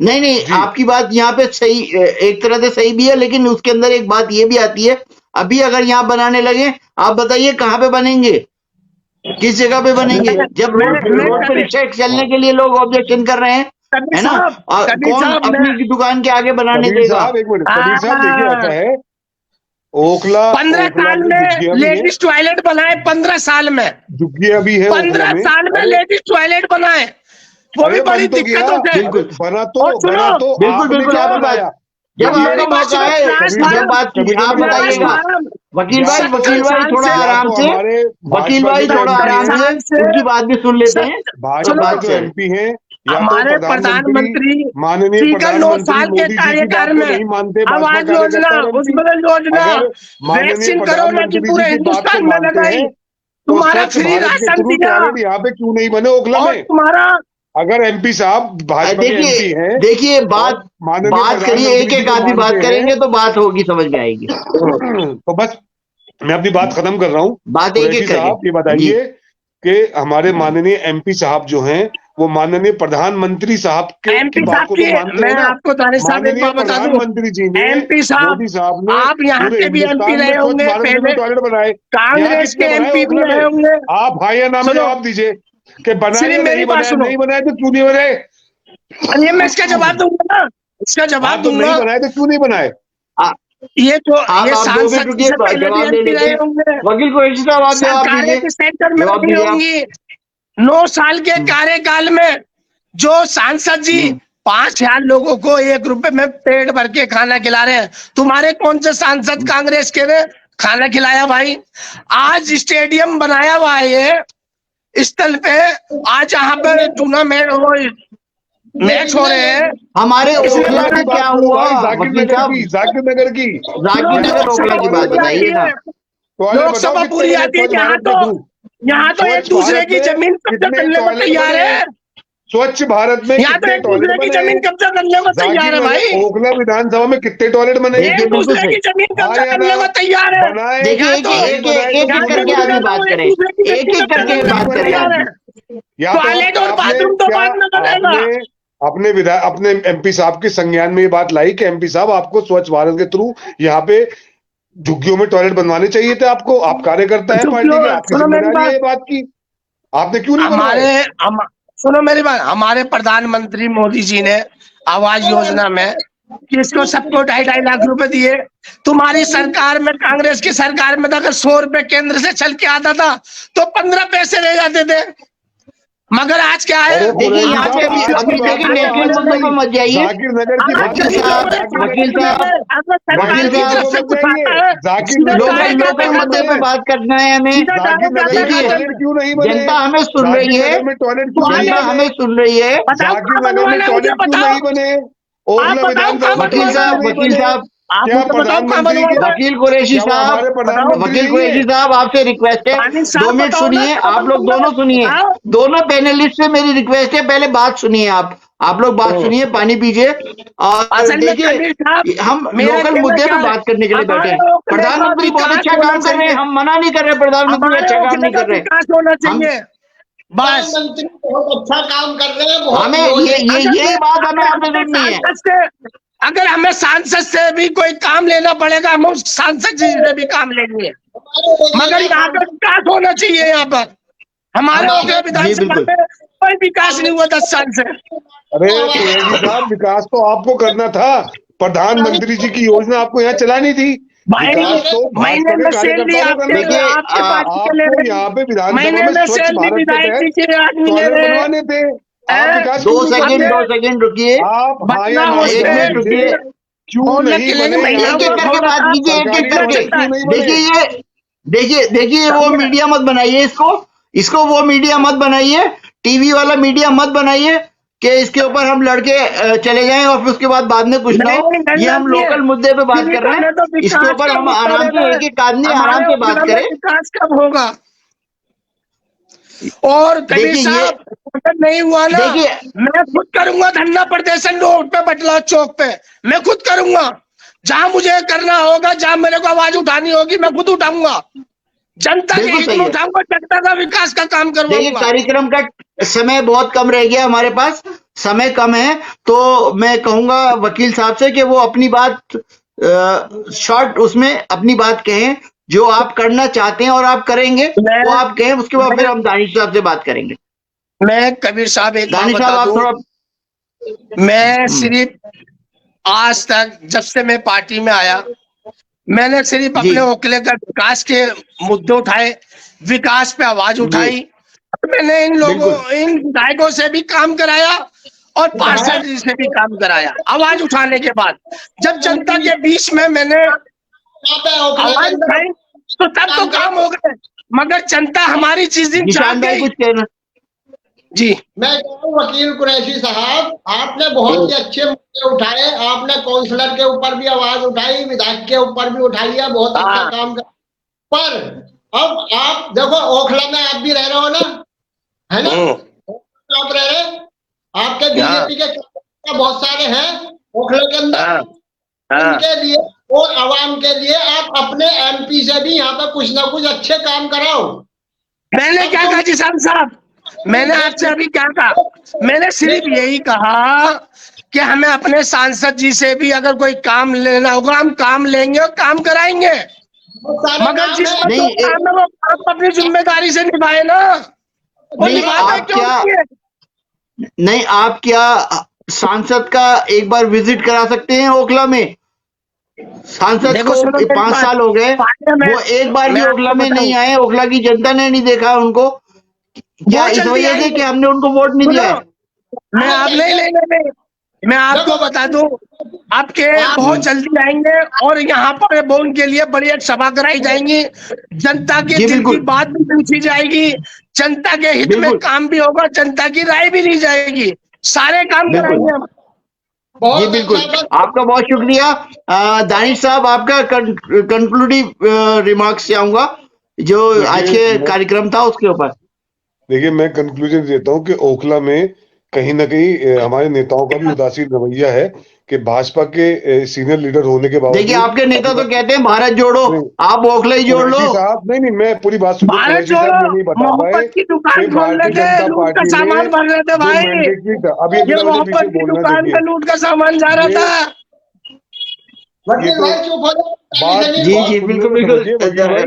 B: नहीं नहीं,
A: जी
B: आपकी बात यहाँ पे सही, एक तरह से सही भी है, लेकिन उसके अंदर एक बात ये भी आती है, अभी अगर यहाँ बनाने लगे, आप बताइए कहाँ पे बनेंगे, किस जगह पे बनेंगे? जब
D: मैं
B: रोड पे
D: कभी,
B: रिक्शा चलने के लिए लोग ऑब्जेक्शन कर रहे हैं,
D: कबीर
B: है ना?
D: साहब, कबीर
B: कौन
D: साहब, मैं
B: अपनी दुकान के आगे बनाने
A: कबीर
B: देगा?
A: साहब एक मिनट, कबीर साहब देखिए ऐसा है, ओखला
D: 15
A: ओखला
D: साल
A: में
D: में
A: झुग्गियां भी हैं,
D: लेडीज टॉयलेट बनाए, 15 साल में,
A: झुग्गियां भी हैं ओखला
D: 15
A: में।
D: साल में
A: अरे
D: लेडीज टॉयलेट बनाए, वो भी
A: अरे
D: बड़ी
A: बन तो गया,
D: दिक्कतों से।
A: अरे
B: बिल्कुल
D: और सुनो,
A: बना तो
B: बिल्कुल
A: आपने
B: बिल्कुल,
A: क्या
B: आपकी बात,
A: बनाया?
B: जब
D: अब
A: देखिए
D: मेरी
B: आपका
D: बात
B: मौका
D: सुनो,
B: है
A: कबीर
B: जब
A: साहब,
B: बात की
A: कबीर साहब
B: आप
A: मेरी बात
D: प्रयास
B: बताइएगा।
A: सुनिए।
D: फार्म
B: वकील
A: या
B: भाई,
A: तो
B: वकील
D: 70
B: भाई
D: साल
B: थोड़ा
D: से,
A: या
B: आराम
A: तो
B: से,
A: हमारे
B: वकील
A: भाजपा के
B: भाई
A: जो
D: 70
B: थोड़ा
A: एमपी
B: आराम
A: हैं,
B: से,
D: साल से,
B: उनकी बात भी सुन लेते हैं तो
A: भाजपा के
B: बात
A: जो
B: करें।
A: एमपी हैं, या तो
D: हमारे
A: प्रधानमंत्री
D: प्रधानमंत्री
A: माननीय
D: जी का 9
A: प्रधानमंत्री
D: साल के
A: मोदी जी की बात
D: कार्यकाल
A: को
D: में
A: नहीं मानते भाजपा
D: आवास योजना,
A: कार्यकर्ता और एमपी।
D: उज्ज्वला योजना,
A: अगर माननीय
D: वैक्सीन कोरोना की
A: प्रधानमंत्री जी
D: पूरे
A: की बात को
D: हिंदुस्तान में
A: मानते
D: लगाई,
A: हैं तो
D: तुम्हारा
A: स्वच्छ
D: फ्री
A: भारत के
D: राशन
A: थ्रू
D: दिया,
A: टॉयलेट यहाँ पे क्यों नहीं बने ओखला
D: और
A: में?
D: तुम्हारा,
A: अगर एमपी साहब भाजपा के
B: देखिए
A: एमपी हैं
B: देखिए,
A: और माननीय
B: बात करिए, एक
A: प्रधानमंत्री जी
B: एक
A: को
B: आदमी बात
A: मानते हैं,
B: करेंगे तो बात होगी, समझ में आएगी।
A: तो बस मैं अपनी बात खत्म कर रहा हूँ।
B: बात एक
A: कुरैशी
B: एक करके
A: साहब ये
B: जी।
A: बताइए कि हमारे माननीय एमपी साहब जो हैं, वो माननीय प्रधानमंत्री साहब की
D: एमपी
A: बात
D: साहब
A: को
D: की,
A: तो मानते
D: मैं
A: हैं ना?
D: आपको दानिश साहब एक
A: माननीय
D: बात बता दूं,
A: प्रधानमंत्री जी ने,
D: एमपी साहब,
A: मोदी साहब ने
D: आप यहाँ
A: पूरे
D: के भी एमपी
A: हिंदुस्तान में
D: रहे
A: स्वच्छ
D: होंगे
A: भारत के
D: पहले,
A: लिए टॉयलेट बनाए। यहाँ
D: कांग्रेस के
A: कितने बनाए
D: एमपी भी
A: ओखला में?
D: रहे होंगे।
A: आप भाई या नाम
D: सुनो,
A: जवाब दीजिए कि बनाए
D: सिर्फ
A: या
D: मेरी
A: नहीं
D: बात
A: बनाए?
D: सुनो,
A: नहीं बनाए तो क्यों नहीं बनाए?
D: अरे मैं इसका जवाब दूंगा ना, इसका
A: हाँ
D: जवाब
A: तो नहीं
D: दूंगा।
A: बनाए तो क्यों नहीं बनाए?
B: आ-
D: ये तो, ये
B: आप 2 मिनट
D: सांसद जी
B: रुकिए,
D: से पहले भी
B: जवाब ले
D: एमपी
B: लेते
D: रहे
B: हैं।
D: होंगे,
B: वकील कुरैशी साहब आप जवाब
D: सरकारें
B: दीजिए,
D: के सेक्टर में
B: जवाब
D: रही
B: दीजिए आप।
D: होंगी। 9 साल के कार्यकाल में जो सांसद जी 5,000 लोगों को 1 रुपए में पेट भर के खाना खिला रहे हैं, तुम्हारे कौन से सांसद कांग्रेस के ने खाना खिलाया भाई? आज स्टेडियम बनाया हुआ है ये स्थल पे, आज यहाँ पे टूर्नामेंट वो मैच हो रहे हैं,
B: हमारे
D: इसलिए
B: ओखला
A: ओखला
B: में
A: की बात
B: क्या
A: करो
B: हुआ
A: भाई, जाकिर
B: वकील
A: नगर
B: साहब?
A: की, जाकिर नगर की।
B: जाकिर
A: यहाँ
B: नगर ओखला
A: कितने
B: की बात
A: टॉयलेट बने?
B: बताइए ना।
A: टॉयलेट बताओ
D: लोकसभा
A: कितने
D: पूरी
A: बने
D: आती है,
A: स्वच्छ भारत के थ्रू?
D: यहाँ तो एक
A: स्वच्छ
D: दूसरे
A: भारत
D: की
A: में
D: जमीन कब्जा
A: कितने
D: करने को
A: टॉयलेट
D: तैयार
A: बने?
D: है,
A: स्वच्छ भारत में
D: यहाँ तो
A: कितने
D: एक
A: टॉयलेट
D: दूसरे की
A: बने?
D: जमीन कब्जा करने को तैयार
A: जाकिर
D: है
A: नगर
D: भाई,
A: ओखला विधानसभा में कितने टॉयलेट बने?
B: देखिए
D: एक
B: बिल्कुल
D: दूसरे
B: सही।
D: की जमीन
A: हाँ
D: कब्जा
A: या
D: करने
A: ना?
D: को तैयार है।
A: बनाए
B: देखिए
D: या
B: एक
D: तो,
A: नहीं बनाए तो
B: एक
D: या
B: एक
A: क्यों
D: तो
A: नहीं
B: करके आदमी
A: बनाए?
B: बात
D: एक
B: करें,
D: दूसरे की
B: एक
D: जमीन
B: एक
D: कब्जा
B: करके
D: करने को
B: बात करें
D: तैयार है,
B: आदमी।
A: या तो
D: टॉयलेट और
A: आपने
D: बाथरूम तो
A: क्या,
D: बाद में बनेगा।
A: आपने अपने एमपी साहब के संज्ञान में ये बात लाई कि एमपी साहब आपको स्वच्छ भारत के थ्रू यहाँ पे झुग्गियों में टॉयलेट बनवाने चाहिए थे आपको? आप कार्यकर्ता है पार्टी के, आपकी
D: सुनो मेरी
A: जिम्मेदारी है
D: बात,
A: ये बात की, आपने क्यों नहीं
D: हमारे
A: बनवाए?
D: सुनो मेरी बात, हमारे प्रधानमंत्री मोदी जी ने आवास योजना में किसको सबको 2.5 लाख रुपए दिए। तुम्हारी सरकार में, कांग्रेस की सरकार में, अगर 100 रुपए केंद्र से चल के आता था तो 15 पैसे रह जाते थे। मगर आज क्या है,
A: अरे
B: देखिए
A: कुरैशी
B: यहाँ पे
A: साहब, आज
B: अभी
A: की बात
B: देखिए
A: को
B: नेशनल
A: आज
B: मुद्दों पे मत जाइए।
A: जाकिर नगर की बात
B: वकील
A: को
B: साहब, वकील साहब,
A: वकील
B: साहब,
A: साहब को मत जाइए। जाकिर नगर
B: लोकल
A: में
B: लोकल
A: क्यों
B: मुद्दे
A: नहीं
B: पे
A: बने?
B: बात करना है हमें।
A: जाकिर नगर में
B: देखिए
A: टॉयलेट क्यों नहीं बने?
B: जनता हमें सुन रही
A: जाकिर
B: है,
A: नगर में टॉयलेट क्यों नहीं
B: जनता हमें
A: बने?
B: सुन रही है।
A: जाकिर नगर में टॉयलेट क्यों नहीं बने? ओखला विधानसभा में
B: वकील
A: टॉयलेट क्यों
B: साहब,
A: नहीं
B: वकील
A: बने?
B: साहब,
D: आप
A: क्या
D: मुझे बताओ कहाँ
A: प्रधानमंत्री के,
D: बनवाना है?
B: वकील कुरैशी
A: क्या वो हमारे
B: साहब,
A: प्रधानमंत्री
B: वकील
A: नहीं
B: कुरैशी
A: है?
B: साहब आपसे रिक्वेस्ट है,
D: रानी
B: 2
D: साहब
B: मिनट
D: बताओ ना
B: सुनिए,
D: कहाँ
B: आप लोग
D: बनवाना
B: दोनों
D: है?
B: सुनिए,
D: हाँ?
B: दोनों पैनलिस्ट से मेरी रिक्वेस्ट है, पहले बात सुनिए आप लोग बात सुनिए, पानी पीजिए। और
D: असल में कबीर साहब,
B: देखिए हम
D: मेरा
B: लोकल
D: कहना
B: मुद्दे
D: क्या
B: पे
D: है,
B: बात करने के लिए बैठे
D: हमारे
B: हैं।
D: ओखले का
B: प्रधानमंत्री बहुत
D: विकास
B: अच्छा
D: होना
B: काम कर रहे हैं,
D: चाहिए।
B: हम मना नहीं कर रहे प्रधानमंत्री
D: हमारे
B: अच्छा काम
D: ओखले
B: नहीं
D: का
B: कर रहे।
D: विकास होना
B: हम
D: चाहिए बस।
C: प्रधानमंत्री बहुत अच्छा काम कर रहे हैं, बहुत
B: हमें
C: योजना।
B: यही बात हमें आपसे
D: हमें
B: सुननी है।
D: सांसद से, अगर हमें सांसद से भी कोई काम लेना पड़ेगा, हम उस सांसद जी से भी काम लेंगे। मगर यहाँ पर विकास होना चाहिए। यहाँ पर हमारे ओखला
B: जी
D: विधानसभा
B: बिल्कुल।
D: में कोई विकास नहीं हुआ 10 साल से।
A: अरे कुरैशी साहब, विकास तो आपको करना था, प्रधानमंत्री जी की योजना आपको यहाँ चलानी थी।
D: भाई,
A: विकास तो
D: महीने
A: भाजपा के
D: में सैलरी
A: कार्यकर्ताओं को करना
D: आपके,
A: था।
B: देखिए
D: आपके पार्टी के ले
A: आपको
D: रहे
A: यहाँ
D: हैं।
A: पे विधानसभा
D: महीने
A: में
D: में
A: स्वच्छ
D: सैलरी
A: भारत के
D: विधायक जी
A: तहत
D: के आदमी ले
A: टॉयलेट
D: रहे हैं।
A: बनवाने थे। आप
D: हैं?
A: विकास
B: दो
A: क्यों नहीं
B: सेकंड
A: करते?
B: 2 सेकंड रुकिए,
A: आप हाँ या
D: बदला
A: ना में
B: एक
A: जवाब
B: मिनट
A: दीजिए,
B: रुकिए,
A: क्यों
D: और
A: नहीं
D: निकलेंगे
A: बने
D: महिला
A: यहाँ
B: एक एक
A: पे
B: करके बात
D: थोड़ा
B: कीजिए, एक एक
A: सरकारी
B: करके।
A: टॉयलेट? क्यों नहीं बने?
B: देखिए वो मीडिया मत बनाइए, इसको वो मीडिया मत बनाइए, टीवी वाला मीडिया मत बनाइए कि इसके ऊपर हम लड़के चले जाएं और फिर उसके बाद में कुछ ना हो।
D: नहीं
B: ये हम
D: नहीं है।
B: लोकल मुद्दे पे बात
D: दिल्ली
B: कर रहे
D: में
B: हैं,
D: तो
B: इसके
D: विकास
B: ऊपर
D: का
B: हम
D: मुद्दा
B: आराम
D: रहता
B: से
D: है।
B: एक एक आदमी आराम
D: हमारे
B: से बात
D: ओखला में
B: करे।
D: विकास कब होगा? और कबीर
B: देखिए ये
D: साहब, अगर नहीं हुआ ना,
B: देखिए
D: मैं खुद करूंगा धरना प्रदर्शन रोड पे, बटला चौक पे, मैं खुद करूंगा। जहां मुझे करना होगा, जहां मेरे को आवाज उठानी होगी, मैं खुद उठाऊंगा। जनता के
B: बिल्कुल
D: हित
B: सही
D: में
B: है।
D: उठाऊंगा, जनता का विकास का काम
B: देखिए
D: करवाऊंगा।
B: कार्यक्रम का समय बहुत कम रह गया, हमारे पास समय कम है, तो मैं कहूंगा वकील साहब से कि वो अपनी बात शॉर्ट उसमें अपनी बात कहें, जो आप करना चाहते हैं और आप करेंगे वो आप कहें, उसके बाद फिर हम दानिश साहब से बात करेंगे।
D: मैं कबीर साहब एक बात
B: दानिश साहब
D: बता
B: आप
D: दूं,
B: थोड़ा
D: मैं सिर्फ आज तक जब से मैं पार्टी में आया, मैंने सिर्फ
B: जी
D: अपने ओखले का विकास के मुद्दे उठाए, विकास पे आवाज
B: जी
D: उठाई। मैंने इन लोगों,
B: बिल्कुल
D: इन विधायकों से भी काम कराया और पार्षद जी से भी काम कराया। आवाज उठाने के बाद जब जनता के बीच में मैंने
C: यहाँ पे ओखला के
D: आवाज
C: अंदर
D: उठाई तो तब तो काम हो गए। मगर जनता हमारी जिस दिन
B: निशान
D: जाग
B: भाई
D: गई।
B: कुछ कहना।
D: जी,
C: मैं कह रहा हूँ वकील कुरैशी साहब, आपने बहुत ही अच्छे मुद्दे उठाए। आपने काउंसलर के ऊपर भी आवाज उठाई, विधायक के ऊपर भी उठाई है, बहुत अच्छा
D: हाँ।
C: काम कर। पर अब आप देखो, ओखला में आप भी रह रहे हो ना, है ना? आप रह रहे, आपके बीजेपी के कार्यकर्ता बहुत सारे हैं ओखला के अंदर। उनके लिए और आवाम के लिए आप अपने एमपी से भी यहाँ पे कुछ ना कुछ अच्छे काम कराओ।
D: मैंने क्या कहा जी साहब, मैंने आपसे अभी क्या कहा? मैंने सिर्फ यही कहा कि हमें अपने सांसद जी से भी अगर कोई काम लेना होगा, हम काम लेंगे और काम कराएंगे।
C: बहुत सारे
D: मगर
C: काम
D: जिसमें
C: है।
D: जो
B: नहीं
D: काम है वो काम अपनी जिम्मेदारी से निभाए ना। वो
B: नहीं
D: निभाते
B: आप
D: क्यों
B: क्या
D: नहीं है?
B: नहीं आप क्या सांसद का एक बार विजिट करा सकते हैं ओखला में? सांसद
D: देखो सुनो
B: को
D: मेरी
B: 5
D: बात,
B: साल हो गए, वो एक बार
D: मैं
B: भी ओखला
D: आपको
B: में नहीं
D: बताऊं,
B: आए, ओखला की जनता ने नहीं देखा उनको। क्या
D: बहुत
B: इस
D: जल्दी
B: वजह से
D: आएंगे।
B: कि हमने उनको वोट नहीं दिया
D: सुनो,
B: है?
D: मैं आप नहीं, मैं आपको बता दूं, आपके बहुत जल्दी आएंगे और यहाँ पर वो उनके लिए बड़ी एक सभा कराई जाएंगी। जनता के
B: जी
D: दिल की
B: बिल्कुल
D: बात भी पूछी जाएगी, जनता के हित में
B: बिल्कुल
D: काम भी होगा, जनता की राय भी ली जाएगी, सारे काम
B: बिल्कुल
D: कराएंगे हम।
B: जी
C: बहुत
B: बिल्कुल।
C: अच्छा बस।
B: आपका बहुत शुक्रिया। दानिश साहब आपका कंक्लूडिव रिमार्क्स चाहूंगा जो आज के
A: देखिए
B: कार्यक्रम था उसके ऊपर।
A: देखिए मैं कंक्लूजन देता हूँ कि ओखला में कहीं ना कहीं हमारे नेताओं का भी उदासीन रवैया है कि भाजपा के सीनियर लीडर होने के
B: देखिए
A: बावजूद
B: आपके नेता तो कहते हैं भारत जोड़ो,
A: नहीं,
B: आप ओखला ही जोड़ लो।
A: कुरैशी साहब नहीं, मैं पूरी बात सुनिए।
D: भारत
A: कुरैशी
D: जोड़ो
A: साहब ये नहीं बता पाए
D: मोहब्बत की
A: कि
D: दुकान खोल
A: भारतीय
D: लेते,
A: जनता
D: लूट का
A: पार्टी ने
D: सामान भर रहे थे
A: जो
D: भाई।
A: मैंडेटरी था, अभी एक
D: ये
A: मिनट मुझे पीछे
D: मोहब्बत की
A: बोलना
D: दुकान
A: दीजिए।
D: में लूट का सामान जा रहा
A: ये
D: था।
A: ये
C: वकील
A: तो
C: भाई चुप हो जाओ,
A: बात
C: नहीं
B: जी
C: बोल।
B: जी
A: सुनिए
B: बिल्कुल
A: तो
B: बिल्कुल
A: समझिए वकील भाई,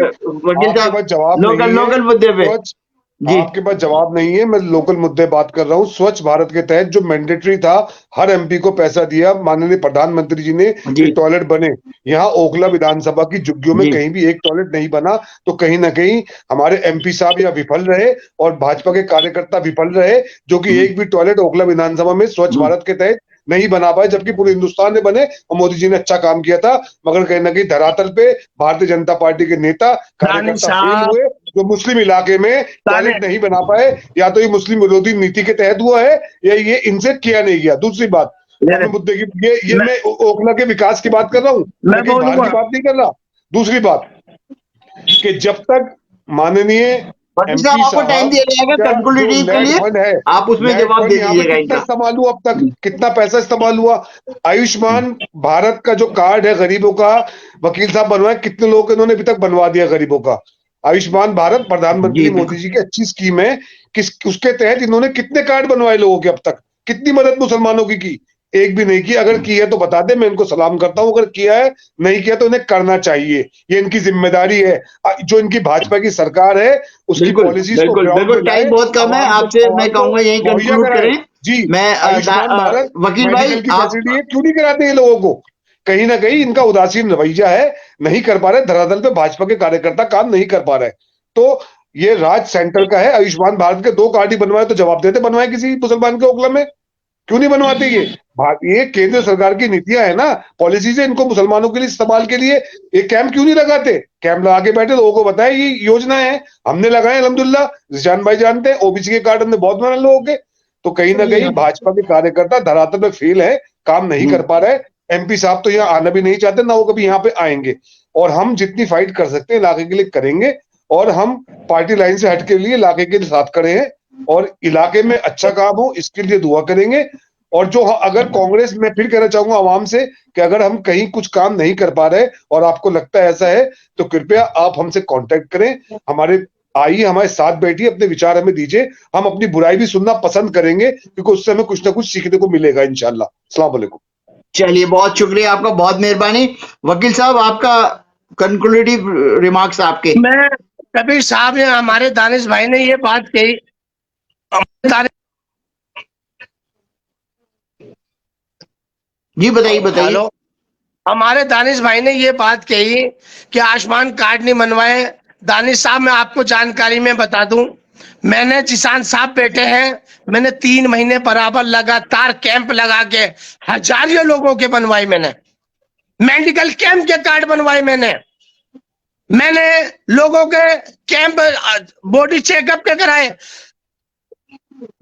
B: वकील
A: आपके
B: साहब
A: पास जवाब
B: लोकल
A: नहीं है।
B: लोकल मुद्दे पे
A: स्वच्छ
B: जी
A: आपके पास जवाब नहीं है। मैं लोकल मुद्दे बात कर रहा हूँ। स्वच्छ भारत के तहत जो मैंडेटरी था, हर एमपी को पैसा दिया माननीय प्रधानमंत्री जी ने कि
B: जी
A: टॉयलेट बने। यहाँ ओखला विधानसभा की झुग्गियों में
B: जी
A: कहीं भी एक टॉयलेट नहीं बना, तो कहीं ना कहीं हमारे एमपी साहब यहाँ विफल रहे और भाजपा के कार्यकर्ता विफल रहे, जो कि एक भी टॉयलेट ओखला विधानसभा में स्वच्छ भारत के तहत नहीं बना पाए, जबकि पूरे हिंदुस्तान में बने और मोदी जी ने अच्छा काम किया था। मगर कहीं ना कहीं धरातल पे भारतीय जनता पार्टी के नेता
D: दानिश
A: कार्यकर्ता फेल
D: साहब,
A: हुए, जो मुस्लिम इलाके में
D: दानिश
A: टॉयलेट नहीं बना पाए। या तो ये मुस्लिम विरोधी नीति के तहत हुआ है या ये इनसे किया नहीं गया। दूसरी बात, अपने मुद्दे की ये
D: मैं
A: मैं ओखला के विकास की बात कर रहा हूँ, मैं कहीं बाहर की
D: बोलूंगा।
A: बात नहीं कर रहा। दूसरी बात कि जब तक माननीय
B: वकील साहब
A: एमपी
B: आपको टाइम
A: साहब
B: दिया जाएगा
A: का जो
B: कंक्लूडिव के
A: लैंड
B: लिए,
A: फंड है,
B: आप उसमें
A: लैंड
B: जवाब
A: फंड
B: दे
A: यहाँ पे
B: दीजिएगा
A: कितना
B: इनका।
A: इस्तेमाल हुआ अब तक, कितना पैसा इस्तेमाल हुआ। आयुष्मान भारत का जो कार्ड है गरीबों का, वकील साहब बनवाए, कितने लोगों को इन्होंने अभी तक बनवा दिया गरीबों का। आयुष्मान भारत
B: जी
A: प्रधानमंत्री मोदी
B: बिल्कुल
A: जी की अच्छी स्कीम है, किस उसके तहत इन्होंने कितने कार्ड बनवाए लोगों के अब तक, कितनी मदद मुसलमानों की? एक भी नहीं की। अगर की है तो बता दे, मैं इनको सलाम करता हूं। अगर किया है, नहीं किया तो इन्हें करना चाहिए, ये इनकी जिम्मेदारी है। जो इनकी भाजपा की सरकार है उसकी
B: बिल्कुल
A: पॉलिसीज को
B: बिल्कुल
A: ग्राउंड
B: बिल्कुल
A: पे लाए,
B: टाइम बहुत कम है, आपसे मैं
A: आवाम को
B: कहूंगा यही
A: मुहैया
B: कंक्लूड
A: कराए।
B: करें।
A: जी,
B: मैं
A: आयुष्मान भारत
B: वकील भाई
A: मेडिकल की
B: आप
A: फैसिलिटी है, क्यों नहीं कराते ये लोगों को? कहीं ना कहीं इनका उदासीन रवैया है, नहीं कर पा रहे। धरातल पे भाजपा के कार्यकर्ता काम नहीं कर पा रहे। तो ये राज सेंटर का है। आयुष्मान भारत के 2 कार्ड ही बनवाए तो जवाब देते, बनवाए किसी मुसलमान के ओखला में क्यों नहीं बनवाते? ये केंद्र सरकार की नीतियां है ना, पॉलिसीज है, इनको मुसलमानों के लिए इस्तेमाल के लिए ये कैंप क्यों नहीं लगाते? कैंप लगा के बैठे, लोगों को बताए ये योजना है, हमने लगाए अल्हम्दुलिल्लाह। जिशान भाई जानते हैं, ओबीसी के कार्ड हमने बहुत बनाए लोगों के। तो कहीं ना कहीं भाजपा के कार्यकर्ता धरातल में फेल है, काम नहीं कर पा रहे। एमपी साहब तो यहाँ आना भी नहीं चाहते, ना वो कभी यहाँ पे आएंगे। और हम जितनी फाइट कर सकते हैं इलाके के लिए करेंगे, और हम पार्टी लाइन से हट के लिए इलाके के साथ खड़े हैं, और इलाके में अच्छा काम हो इसके लिए दुआ करेंगे। और जो अगर कांग्रेस, मैं फिर कहना चाहूंगा आवाम से कि अगर हम कहीं कुछ काम नहीं कर पा रहे और आपको लगता है ऐसा है, तो कृपया आप हमसे कांटेक्ट करें, हमारे आइए, हमारे साथ बैठिए, अपने विचार हमें दीजिए। हम अपनी बुराई भी सुनना पसंद करेंगे, क्योंकि उससे हमें कुछ ना कुछ सीखने को मिलेगा इंशाल्लाह। अस्सलाम वालेकुम।
B: चलिए, बहुत शुक्रिया आपका, बहुत मेहरबानी। वकील साहब आपका कंक्लूडिव रिमार्क्स आपके।
D: मैं कबीर साहब, हमारे दानिश भाई ने ये बात कही,
B: जी बताइए बताइए।
D: हेलो, हमारे दानिश भाई ने ये बात कही कि आयुष्मान कार्ड नहीं बनवाए। दानिश साहब, मैं आपको जानकारी में बता दूं, मैंने जिशान साहब बैठे हैं, मैंने 3 महीने बराबर लगातार कैंप लगा के हजारों लोगों के बनवाए। मैंने मेडिकल कैंप के कार्ड बनवाए। मैंने लोगों के कैंप, बॉडी चेकअप के कराए।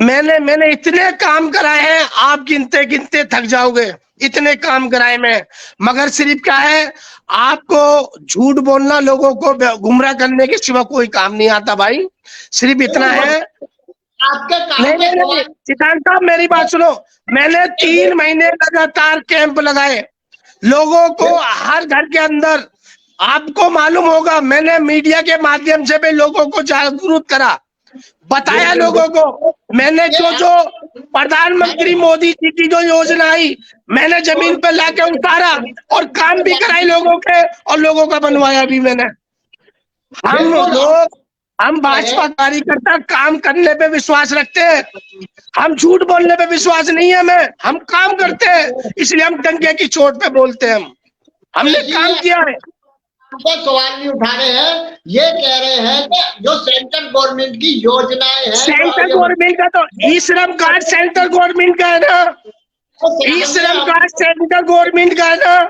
D: मैंने इतने काम कराए हैं, आप गिनते गिनते थक जाओगे, इतने काम कराए मैं। मगर सिर्फ क्या है, आपको झूठ बोलना, लोगों को गुमराह करने के सिवा कोई काम नहीं आता भाई। सिर्फ इतना है।
C: आपके काम
D: नहीं
C: के
D: नहीं नहीं,
C: जवाब
D: किसान साहब मेरी बात सुनो। मैंने 3 महीने लगातार कैंप लगाए, लोगों को हर घर के अंदर। आपको मालूम होगा, मैंने मीडिया के माध्यम से भी लोगों को जागरूक करा, बताया लोगों को। मैंने जो प्रधानमंत्री मोदी जी की जो योजना आई, मैंने जमीन पर लाके उतारा और काम भी कराए लोगों के, और लोगों का बनवाया भी मैंने। हम भाजपा कार्यकर्ता काम करने पे विश्वास रखते हैं, हम झूठ बोलने पे विश्वास नहीं है हमें। हम काम करते हैं, इसलिए हम डंके की चोट पे बोलते हैं। हमने काम किया है।
C: आपको सवाल नहीं उठा रहे हैं, ये कह रहे हैं कि जो सेंट्रल गवर्नमेंट की योजनाएं हैं,
D: सेंट्रल गवर्नमेंट का तो ई श्रम कार्ड सेंट्रल गवर्नमेंट का है ना, ई श्रम कार्ड सेंट्रल गवर्नमेंट का है ना,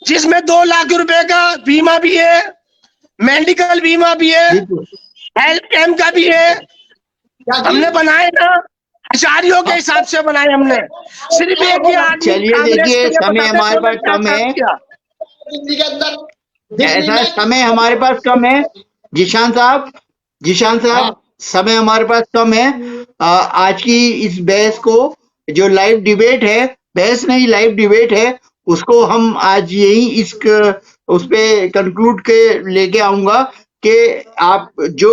D: जिसमें 2 लाख रुपए का बीमा भी है, मेडिकल बीमा भी है, हेल्थ कैम्प का भी है। हमने बनाए ना, हजारियों के हिसाब से बनाए हमने। सिर्फ एक ही आदमी
B: चलिए
D: कांग्रेस
B: देखिए,
D: के लिए
B: समय
D: बताते
B: हमारे पास
D: क्या
B: कम
D: काम
B: है,
D: किया।
C: दिल्ली के अंदर
B: ऐसा समय हमारे पास कम है। जिशान साहब
C: हाँ।
B: समय हमारे पास कम है। आज की इस बहस को, जो लाइव डिबेट है, बहस नहीं लाइव डिबेट है, उसको हम आज यही उस पे कंक्लूड के लेके आऊंगा कि आप जो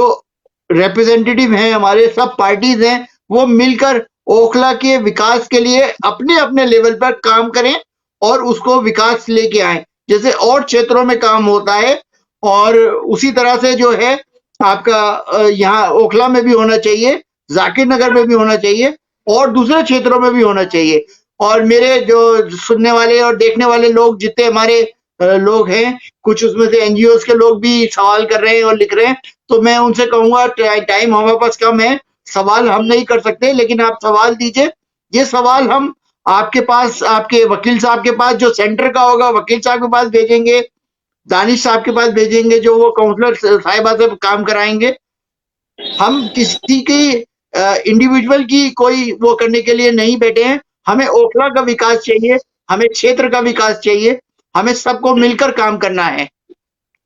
B: रिप्रेजेंटेटिव हैं, हमारे सब पार्टीज हैं, वो मिलकर ओखला के विकास के लिए अपने अपने लेवल पर काम करें और उसको विकास लेके आए, जैसे और क्षेत्रों में काम होता है। और उसी तरह से जो है आपका यहाँ ओखला में भी होना चाहिए, जाकिर नगर में भी होना चाहिए और दूसरे क्षेत्रों में भी होना चाहिए। और मेरे जो सुनने वाले और देखने वाले लोग जितने हमारे लोग हैं, कुछ उसमें से एनजीओ के लोग भी सवाल कर रहे हैं और लिख रहे हैं, तो मैं उनसे कहूंगा टाइम हमारे पास कम है, सवाल हम नहीं कर सकते, लेकिन आप सवाल दीजिए। ये सवाल हम आपके पास, आपके वकील साहब के पास, जो सेंटर का होगा वकील साहब के पास भेजेंगे, दानिश साहब के पास भेजेंगे, जो वो काउंसलर साहिबा से काम कराएंगे। हम किसी की इंडिविजुअल की कोई वो करने के लिए नहीं बैठे हैं। हमें ओखला का विकास चाहिए, हमें क्षेत्र का विकास चाहिए, हमें सबको मिलकर काम करना है।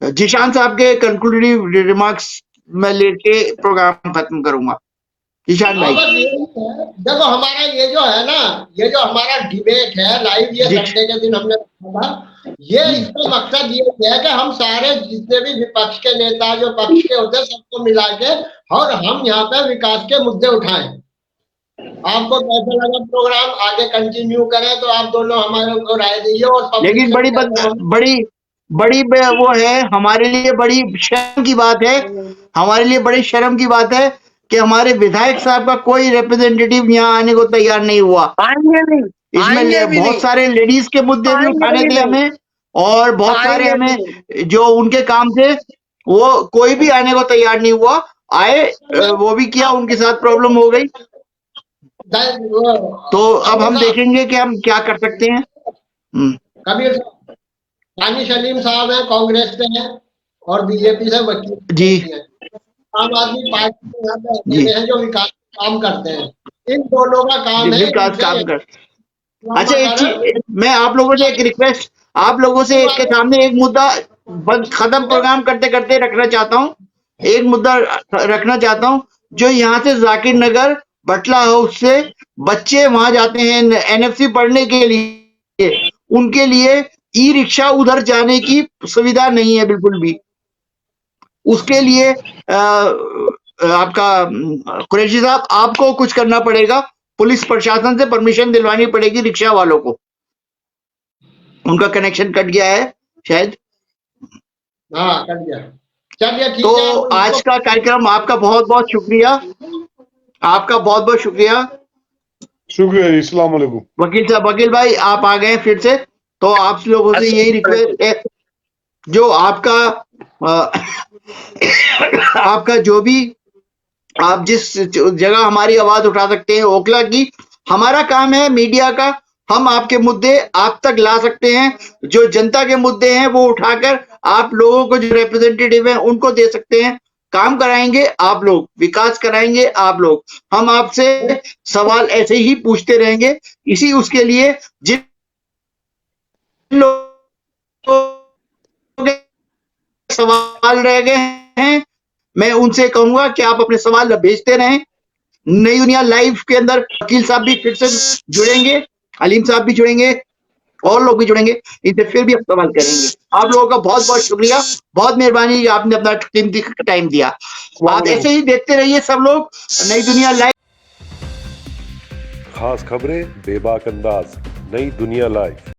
B: जिशान साहब के कंक्लूडिव रिमार्क्स मैं लेके प्रोग्राम खत्म करूंगा। जिशान भाई।
C: बस ये है, देखो हमारा ये जो है ना, ये जो हमारा डिबेट है लाइव, ये संडे के दिन हमने रखा था, ये इसका मकसद ये है कि हम सारे जितने भी विपक्ष के नेता जो पक्ष के होते हैं सबको मिला के और हम यहाँ पे विकास के मुद्दे उठाएं। आपको कैसा लगा प्रोग्राम, आगे कंटिन्यू करें तो आप दोनों हमारे को राय दीजिए। और
B: लेकिन बड़ी वो है, हमारे लिए बड़ी शर्म की बात है, हमारे लिए बड़ी शर्म की बात है कि हमारे विधायक साहब का कोई रिप्रेजेंटेटिव यहाँ आने को तैयार नहीं हुआ।
D: आएंगे नहीं,
B: इसमें बहुत सारे लेडीज के मुद्दे भी उठाने थे हमें, और बहुत सारे हमें जो उनके काम थे, वो कोई भी आने को तैयार नहीं हुआ। आए, वो भी किया, उनके साथ प्रॉब्लम हो गई। तो अब हम देखेंगे कि हम क्या कर सकते हैं।
C: कबीर दानिश अलीम साहब हैं, कांग्रेस से हैं और बीजेपी से वकील
B: जी,
C: आम आदमी पार्टी के यहाँ पे हैं जो विकास काम करते हैं। इन दोनों का काम है
B: विकास काम कर। अच्छा, एक चीज मैं आप लोगों से एक रिक्वेस्ट, आप लोगों से एक के सामने एक मुद्दा खत्म प्रोग्राम करते करते रखना चाहता हूँ। एक मुद्दा रखना चाहता हूँ, जो यहाँ से जाकिर नगर बटला हाउस से बच्चे वहां जाते हैं एनएफसी पढ़ने के लिए, उनके लिए ई रिक्शा उधर जाने की सुविधा नहीं है बिल्कुल भी। उसके लिए आपका कुरैशी साहब, आपको कुछ करना पड़ेगा, पुलिस प्रशासन से परमिशन दिलवानी पड़ेगी रिक्शा वालों को। उनका कनेक्शन कट गया है शायद।
C: हाँ, कट गया। चलिए ठीक
B: तो
C: है।
B: आज का कार्यक्रम आपका बहुत बहुत शुक्रिया, आपका बहुत बहुत शुक्रिया।
A: शुक्रिया जी, अस्सलाम वालेकुम।
B: वकील साहब, वकील भाई आप आ गए फिर से, तो आप लोगों से यही रिक्वेस्ट है, जो आपका जो भी आप जिस जगह हमारी आवाज उठा सकते हैं, ओखला की, हमारा काम है मीडिया का, हम आपके मुद्दे आप तक ला सकते हैं। जो जनता के मुद्दे हैं वो उठाकर आप लोगों को, जो रिप्रेजेंटेटिव हैं, उनको दे सकते हैं। काम कराएंगे आप लोग, विकास कराएंगे आप लोग। हम आपसे सवाल ऐसे ही पूछते रहेंगे। इसी उसके लिए जिन लोगों के सवाल रह गए हैं, मैं उनसे कहूंगा कि आप अपने सवाल भेजते रहें। नई दुनिया लाइव के अंदर वकील साहब भी फिर से जुड़ेंगे, अलीम साहब भी जुड़ेंगे, और लोग भी जुड़ेंगे, इनसे फिर भी सवाल करेंगे। आप लोगों का बहुत बहुत शुक्रिया, बहुत मेहरबानी, आपने अपना कीमती टाइम दिया। आप ऐसे ही देखते रहिए सब लोग नई दुनिया लाइव।
E: खास खबरें, बेबाक अंदाज, नई दुनिया लाइव।